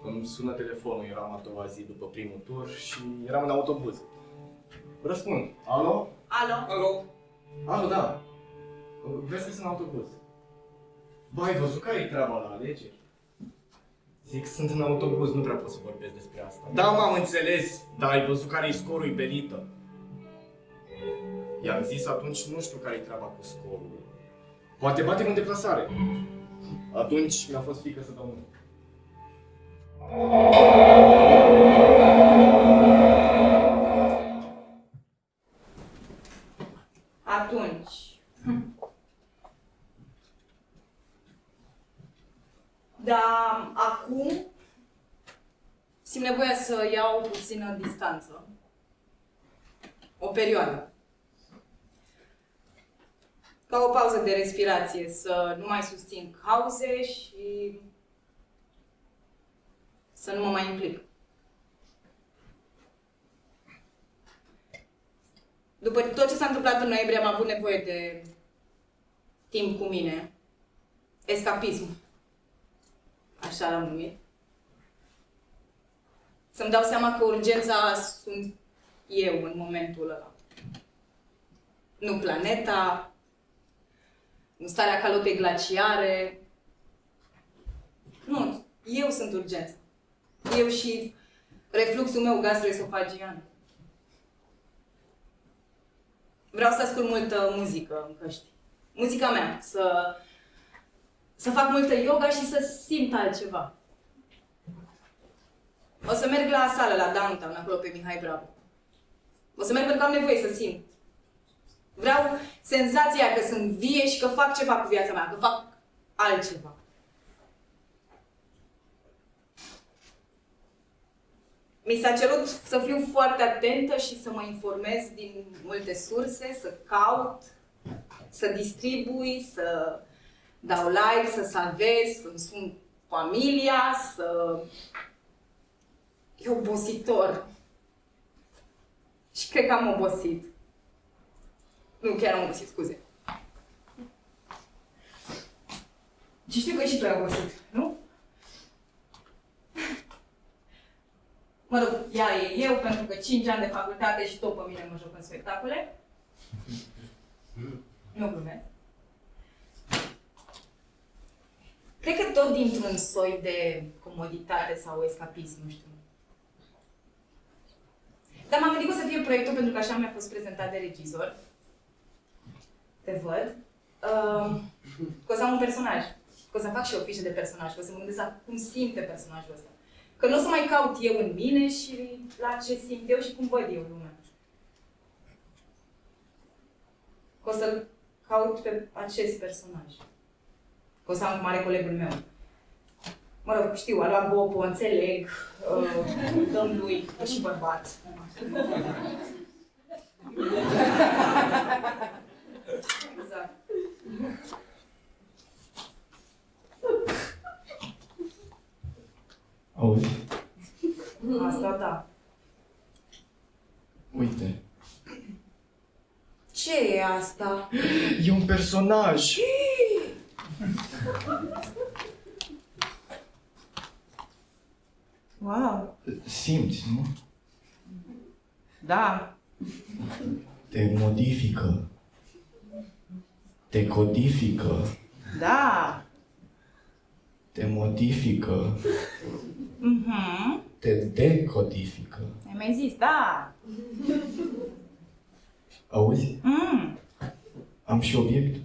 Îmi sună telefonul, eram a doua zi după primul tur și eram în autobuz. Răspund. Alo? Alo? Alo? Alo, da. Vrei să sunt în autobuz? Bă, ai văzut care-i treaba la alegeri? Zic, sunt în autobuz, nu prea pot să vorbesc despre asta. Da, m-am înțeles, dar ai văzut care-i scorul iberită. I-am zis atunci, nu știu care-i treaba cu scorul. Poate batem în deplasare. Atunci mi-a fost frică să dau mâna. Atunci. Dar acum simt nevoia să iau puțină distanță. O perioadă. Ca o pauză de respirație, să nu mai susțin cauze și să nu mă mai implic. După tot ce s-a întâmplat în noiembrie, am avut nevoie de timp cu mine. Escapism. Așa l-am numit. Să-mi dau seama că urgența sunt eu în momentul ăla. Nu planeta, nu starea calotei glaciare. Nu, eu sunt urgența. Eu și refluxul meu gastroesofagian. Vreau să ascult multă muzică în căști. Muzica mea, să fac multă yoga și să simt altceva. O să merg la sală, la Downtown, acolo pe Mihai Bravo. O să merg pentru că am nevoie să simt. Vreau senzația că sunt vie și că fac ceva cu viața mea, că fac altceva. Mi s-a cerut să fiu foarte atentă și să mă informez din multe surse, să caut, să distribui, să dau like, să salvez, să-mi sun familia, să... E obositor. Și cred că am obosit. Nu, chiar am obosit, scuze. Și știu că și tu ai obosit, nu? Mă rog, ea e eu, pentru că 5 ani de facultate și tot pe mine mă joc în spectacole. Nu glumesc. Cred că tot dintr-un soi de comoditate sau escapism, nu știu. Dar m-am gândit că o să fie proiectul pentru că așa mi-a fost prezentat de regizor. Te văd. Că o să am un personaj. Că o să fac și o fișă de personaj. Că o să mă gândesc la cum simte personajul ăsta. Că nu o să mai caut eu în mine și la ce simt eu și cum văd eu lumea. Că o să-l caut pe acest personaj. Că o să am cum are colegul meu. Mă rog, știu, a luat Bopo, înțeleg, dăm lui, e și bărbat. Exact. Auzi? Asta da. Uite. Ce e asta? E un personaj! Wow. Simți, nu? Da. Te modifică. Te codifică. Da. Te modifică. Mhm. Te decodifică. Ai mai zis, da. Auzi? Am și obiect.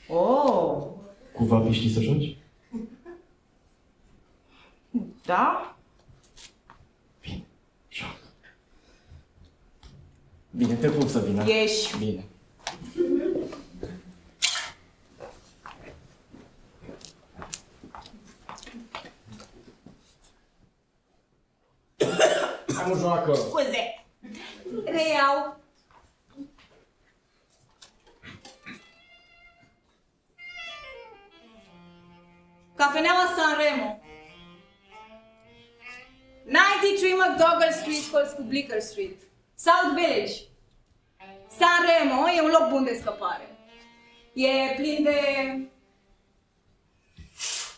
Oh. Cu vapi știi să joci? Da? Bine, joc. Bine, te pup să vină. Ieși. Bine. Am o joacă. Scuze. Reiau. Cafeneaua Sanremo. 93 McDougall Street colț cu Bleecker Street. South Village. Sanremo e un loc bun de scăpare. E plin de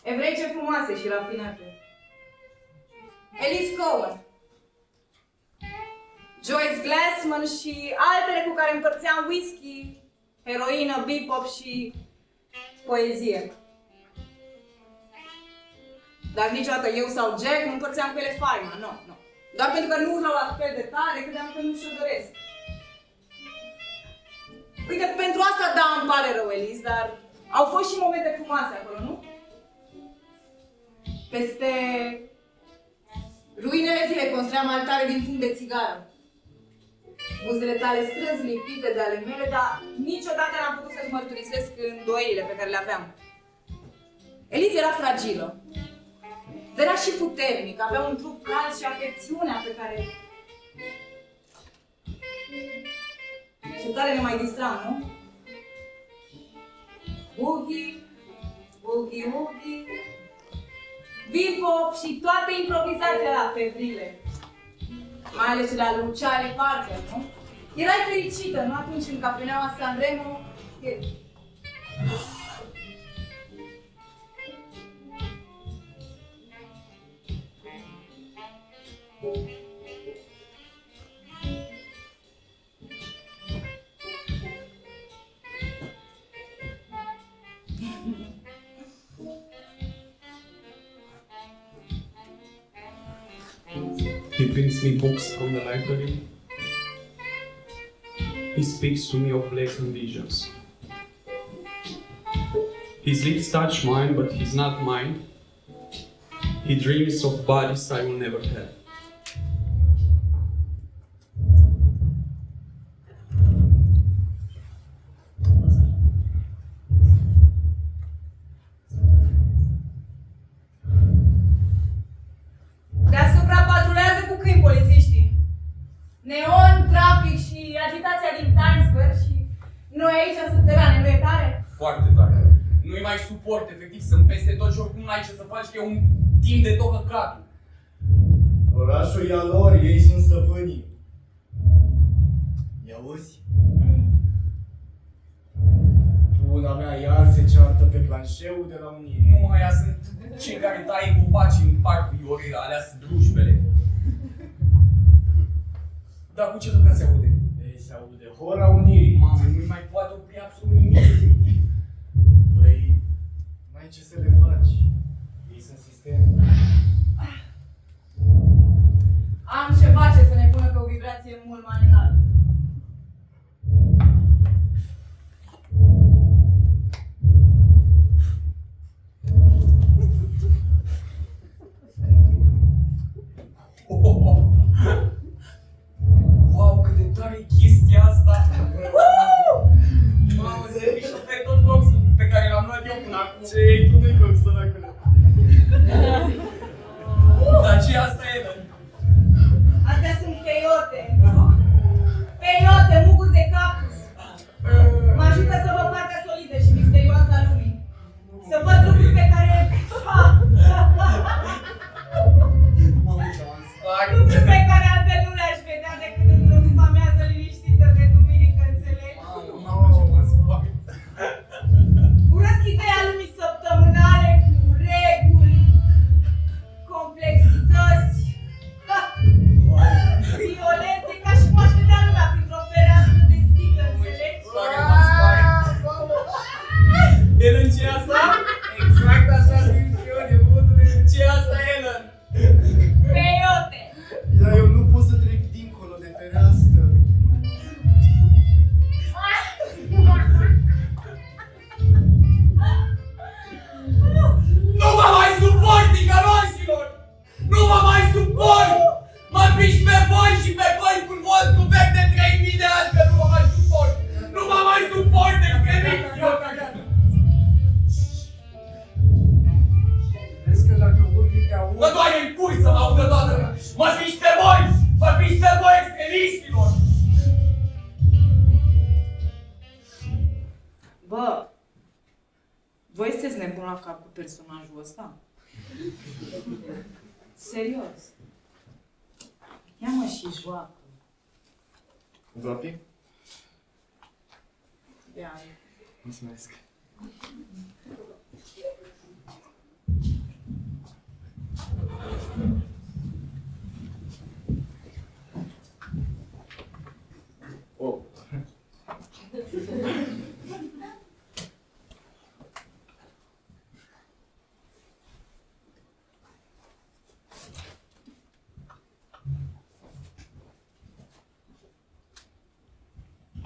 evrece frumoase și rafinate. Elise Cohen, Joyce Glassman și altele cu care împărțeam whisky, heroină, bebop și poezie. Dar niciodată eu sau Jack nu împărțeam cu ele faima, nu. Doar pentru că nu urlau la fel de tare, credeam că nu și-o doresc. Uite, pentru asta, da, îmi pare rău, Elise, dar au fost și momente frumoase acolo, nu? Peste ruinele zilei construiam altare din fum de țigară. Buzele tale strâns lipite de ale mele, dar niciodată n-am putut să-ți mărturisesc îndoielile pe care le aveam. Elise era fragilă. Dar era și puternic, avea un trup cald și afecțiunea pe care... Și tare ne mai distram, nu? Boogie, boogie, boogie, bebop și toate improvizațiile la febrile. Mai ales la lui Charlie Parker, nu? Erai fericită, nu atunci în cafeneaua Sanremo? He brings me books from the library. He speaks to me of blatant visions. His lips touch mine, but he's not mine. He dreams of bodies I will never have. Deasupra patrulează cu câini polițiștii. Neon, trafic și agitația din Times Square și noi aici în subterane, nu e tare? Foarte tare. Nu-i mai suport, efectiv, sunt peste tot și oricum n-ai ce să faci, că e un timp de tot căcatul. Orașul e a lor, ei sunt stăpânii. I-auzi? Una mea iar se ceartă pe planșeul de la Unire. Nu, aia sunt cei care taie copaci în parcul Iorera, alea sunt drujbele. Dar cu ce ducă se aude? Ei, se aude hora Unirii. Mamă, nu mai poate opri absolut nimic, efectiv. Băi, n-ai ce să le faci. Ei sunt sisteme. Am ceva ce să ne pună pe o vibrație mult mai înaltă. Wow, cât de tare e chestia asta! Mamă, se pișă pe tot boxul pe care l-am luat eu până acum. Ce iei tu de coc, săracule? Dar ce asta e, Ellen? Astea sunt peiote. Peiote, muguri de cactus. Mă ajută să văd partea solidă și misterioasă a lumii. Să văd lucruri pe care... Lucruri pe care altfel nu le-aș vedea decât într-o după-amiază liniștită de duminică, înțelegi? Urăsc ideea lumii săptămânale cu reguli, complexități, violențe, ca și cum aș vedea lumea printr-o fereastră de sticlă, înțelegi? Ellen, ce e asta? Exact așa simt eu, nebunule. Ce e asta, Ellen? Peiote! Dar eu nu pot să trec dincolo de fereastră. Nu mă mai suport, ticăloșilor! Nu mă mai suport! Mă piși pe voi și pe corpul vostru vechi de 3000 de ani, că nu mă mai suport! Nu mă mai suport, excremit! Eu cagată! Vezi că dacă urmi te aud... Mă doare în cui să mă audă toată lumea! Mă piși pe voi! Mă piși pe voi, extremiștilor! Bă, voi sunteți nebun la cap cu personajul ăsta? Serios. Ia-mă și joacă. Zopi? Ia. Mulțumesc. Oh.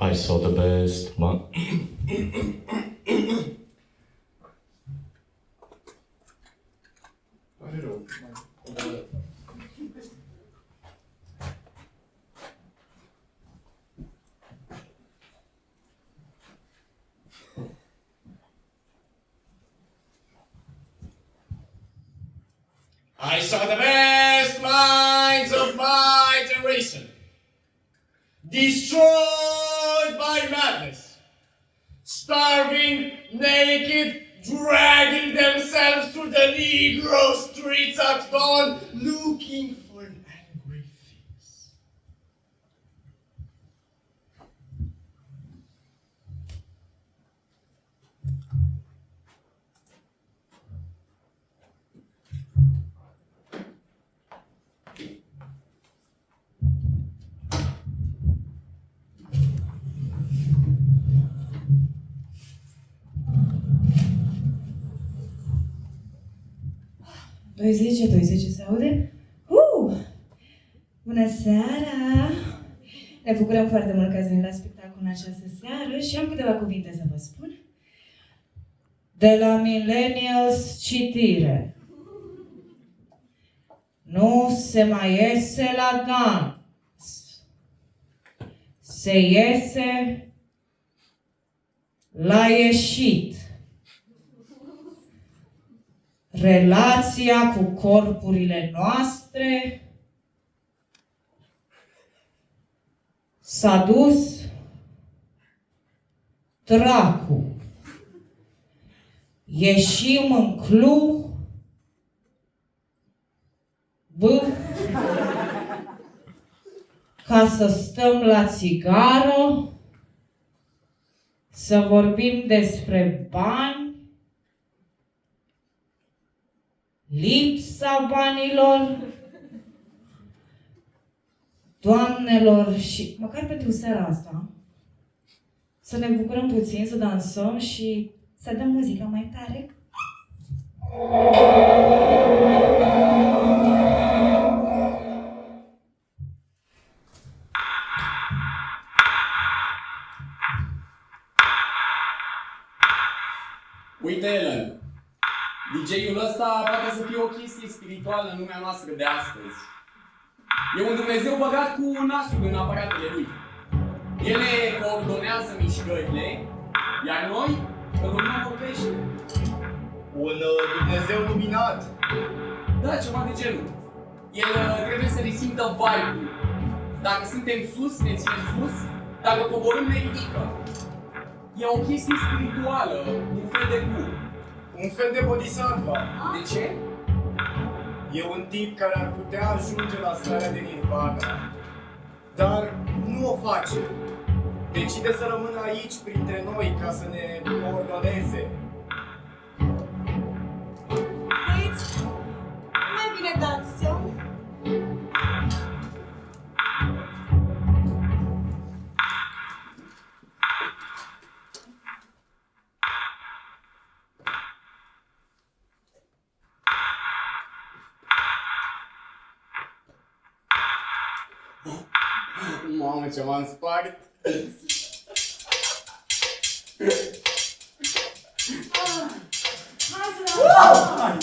I saw the best man. Pare rău. I saw the best minds of my generation destroyed by madness, starving, naked, dragging themselves through the Negro streets at dawn, looking for an angry fix. 12 se aude? Bună seara! Ne bucurăm foarte mult că ați venit la spectacol în această seară și am câteva cuvinte să vă spun. De la Millennials citire. Nu se mai iese la dans. Se iese la ieșit. Relația cu corpurile noastre s-a dus dracu. Ieșim în club, ca să stăm la țigară, să vorbim despre bani, lipsa banilor, doamnelor și, măcar pentru seara asta, să ne bucurăm puțin, să dansăm și să dăm muzica mai tare. Uite, Ellen, DJ-ul ăsta poate să fie o chestie spirituală în lumea noastră de astăzi. E un Dumnezeu băgat cu nasul în aparatele lui. Ele coordonează mișcările, iar noi că lumea vorbește. Un Dumnezeu luminat. Da, ceva de genul. El trebuie să ne simtă vibe-ul. Dacă suntem sus, ne ține sus. Dacă coborâm, ne ridică. E o chestie spirituală, un fel de guru. Un fel de bodhisattva. De ce? E un tip care ar putea ajunge la starea de nirvana, dar nu o face. Decide să rămână aici printre noi ca să ne coordoneze. Vreți? Mai bine dansăm? Mamă, ce m-am spart! Hai să dansăm!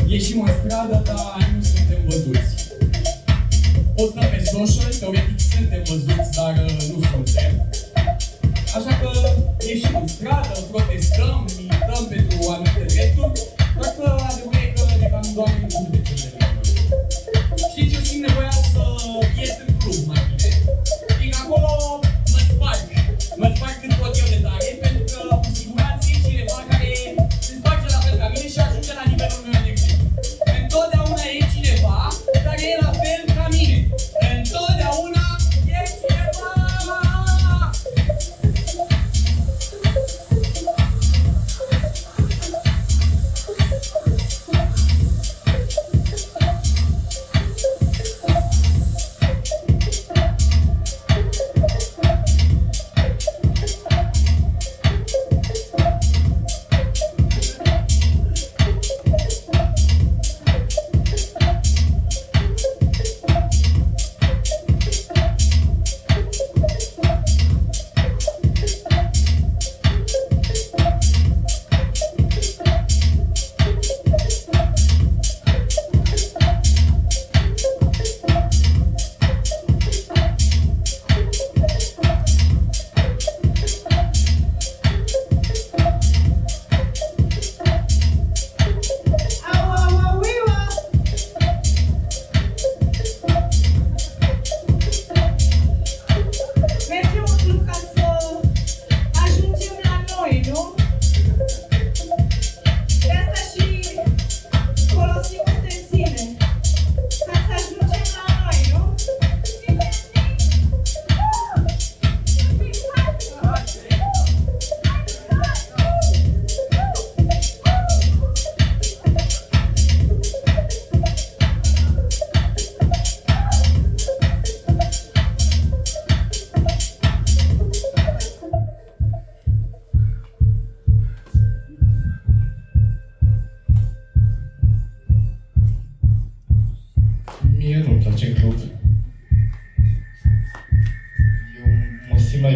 Ieșim în stradă, dar nu suntem văzuți. Postăm pe social, teoretic suntem văzuți, dar nu suntem. Așa că ieșim în stradă, protestăm, milităm pentru anumite drepturi, doar că adevărul e că ne cam doar în club de cele. Știți, eu simt nevoia să ies în club mai bine. Din acolo mă sparg cât pot eu de tare, pentru că cu siguranță e cineva care se sparge la fel ca mine și ajunge la nivelul meu de gând. Întotdeauna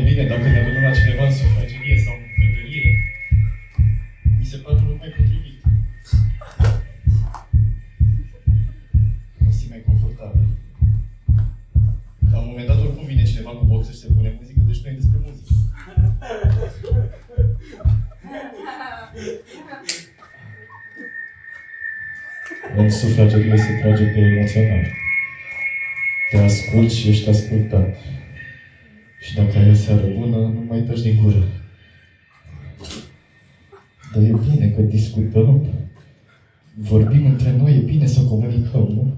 bine, dacă ne adunăm la cineva în sufragerie sau în prădărire, mi se pare un loc mai potrivit. Mă simt mai confortabil. La un moment dat oricum vine cineva cu boxe și se pune muzică, deci nu e despre muzică. În sufragerie se trage pe emoțional. Te ascult și ești ascultat. Și dacă ai o seară bună, nu mai taci din gură. Dar e bine că discutăm. Vorbim între noi, e bine să comunicăm, nu?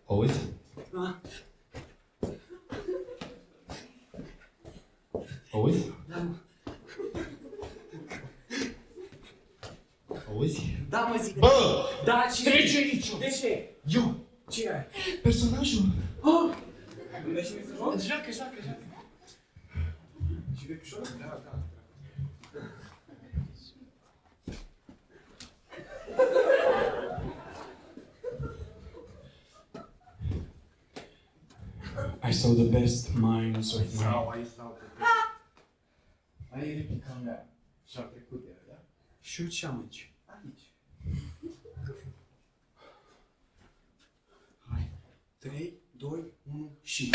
Auzi? Da. Auzi? Da, mă. Auzi? Da, mă, zic. Bă! Da, ce? Trece aici! De ce? Eu! Ce ai? Personajul! Oh! Nu dai și mie să joc? Joacă. Și vei pișor? Da. I saw the best minds of my... Aia e replica mea. Și-a trecut ea, da? Și eu ce am aici? Aici. Hai. 3, 2, 1 și...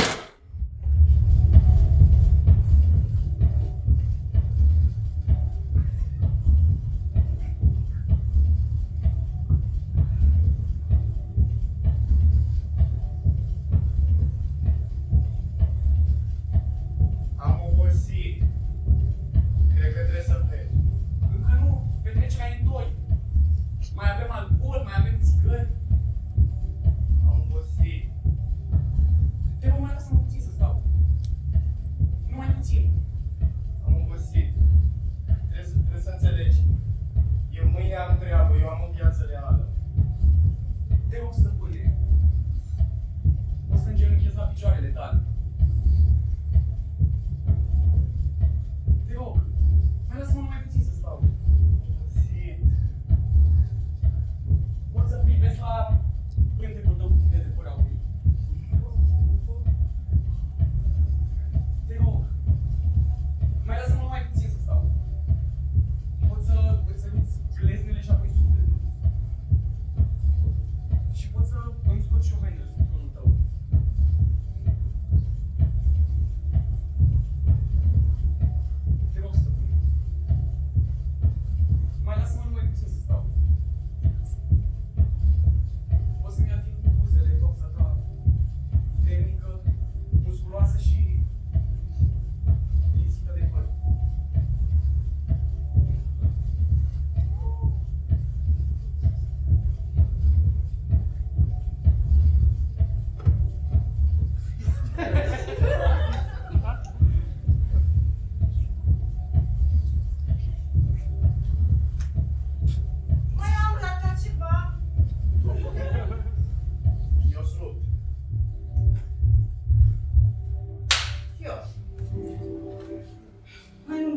Am obosit. Cred că trebuie să pleci. Încă nu, petrecerea e în 2. Mai avem alcool, mai avem țigări. Am obosit. Te rog, mai lasă-mă puțin să stau. Numai puțin. Am obosit. Trebuie să înțelegi. Eu mâine am treabă, eu am o viață reală. Te rog, stăpâne. O să îngenunchez la picioarele tale. Te rog, mai lasă-mă numai puțin să stau. Obosit. Pot să privesc la pântecul tău cu tine de păr aurii. Te rog, mai lasă-mă numai puțin să stau. Pot să îți săruți gleznele și apoi sufletul. Și pot să îmi scot și o haină sub tronul tău. Te rog, stăpâne. Mai lasă-mă numai puțin să stau. O să-mi ating buzele, toxa ta puternică, musculoasă și lipsită de păr.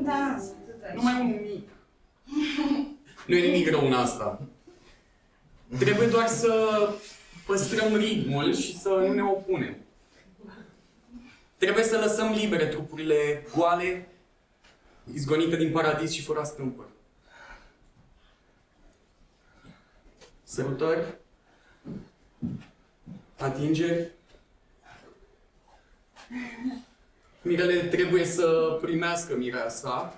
Da, sunt tot aici. Nu mai un nimic. Nu e nimic rău în asta. Trebuie doar să păstrăm ritmul și să nu ne opunem. Trebuie să lăsăm libere trupurile goale, izgonite din paradis și fără astâmpări. Sărutări, atingeri. Mirele trebuie să primească mireasa,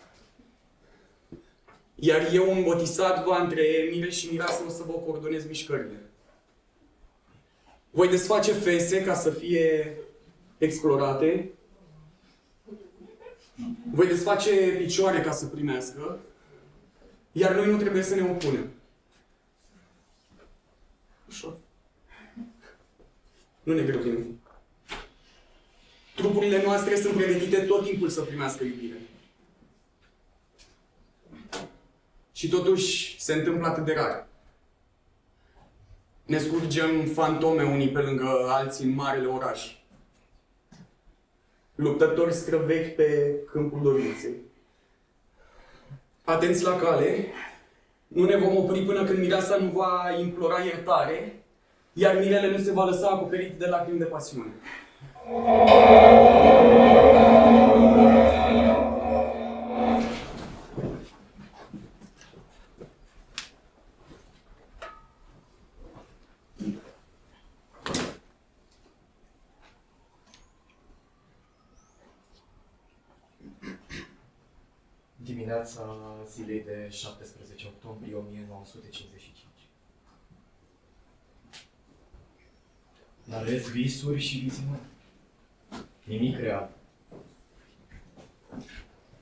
iar eu, un bodhisattva între mire și mireasă, o să vă coordonez mișcările. Voi desface fese ca să fie explorate. Voi desface picioare ca să primească. Iar noi nu trebuie să ne opunem. Ușor. Nu ne grăbim. Trupurile noastre sunt pregătite tot timpul să primească iubire. Și totuși se întâmplă atât de rar. Ne scurgem fantome unii pe lângă alții în marele oraș. Luptători străvechi pe câmpul dorinței. Atenți la cale, nu ne vom opri până când mireasa nu va implora iertare, iar mirele nu se va lăsa acoperit de lacrimi de pasiune. Dimineața zilei de 17 octombrie 1955. Narez visuri și viziuni. Nimic real.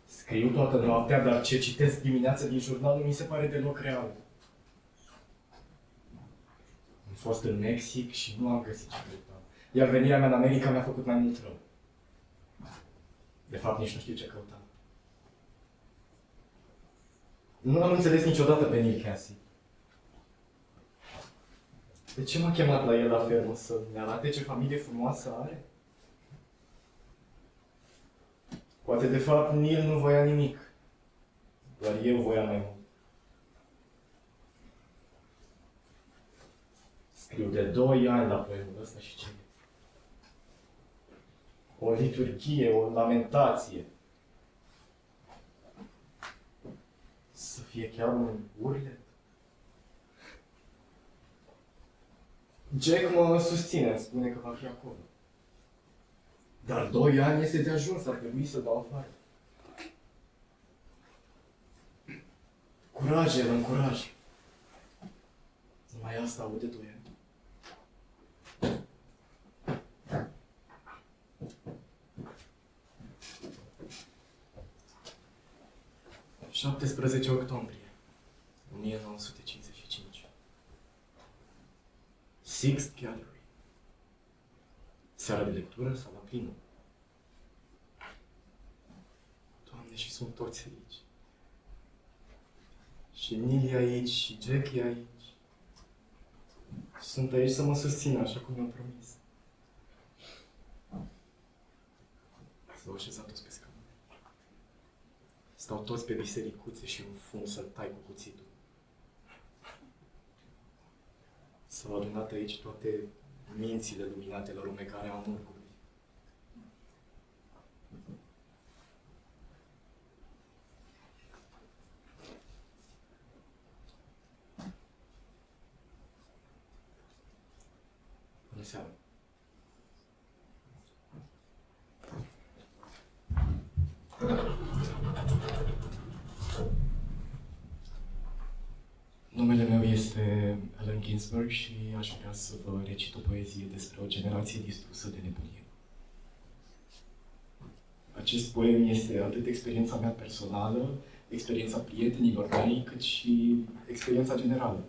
Scriu toată noaptea, dar ce citesc dimineața din jurnal nu mi se pare deloc real. Am fost în Mexic și nu am găsit ce căutam. Iar venirea mea în America mi-a făcut mai mult rău. De fapt, nici nu știu ce căutam. Nu am înțeles niciodată pe Neil Casey. De ce m-a chemat la el la fermă? Să-mi arate ce familie frumoasă are? Poate de fapt Neil nu voia nimic. Doar eu voiam mai mult. Scriu de 2 ani la poemul ăsta și ce? O liturghie, o lamentație. Să fie chiar un urlet? Jack mă susține, îmi spune că va fi acolo. Dar 2 ani este de ajuns, ar trebui să dau afară. Curaj, Ellen, curaj. Numai asta aude 2 ani. 17 octombrie 1955. Sixth Gallery. Seara de lectură sau la plină? Doamne, și sunt toți aici. Și Neil e aici, și Jack e aici. Sunt aici să mă susțină, așa cum mi-am promis. S-au așezat toți pe scaun. Stau toți pe bisericuțe și un fum să-l tai cu cuțitul. S-au adunat aici toate mințile luminate la rumegarea amurgului. Bună seara! Numele meu este Allen Ginsberg și aș vrea să vă recit o poezie despre o generație distrusă de nebunie. Acest poem este atât experiența mea personală, experiența prietenilor mei, cât și experiența generală.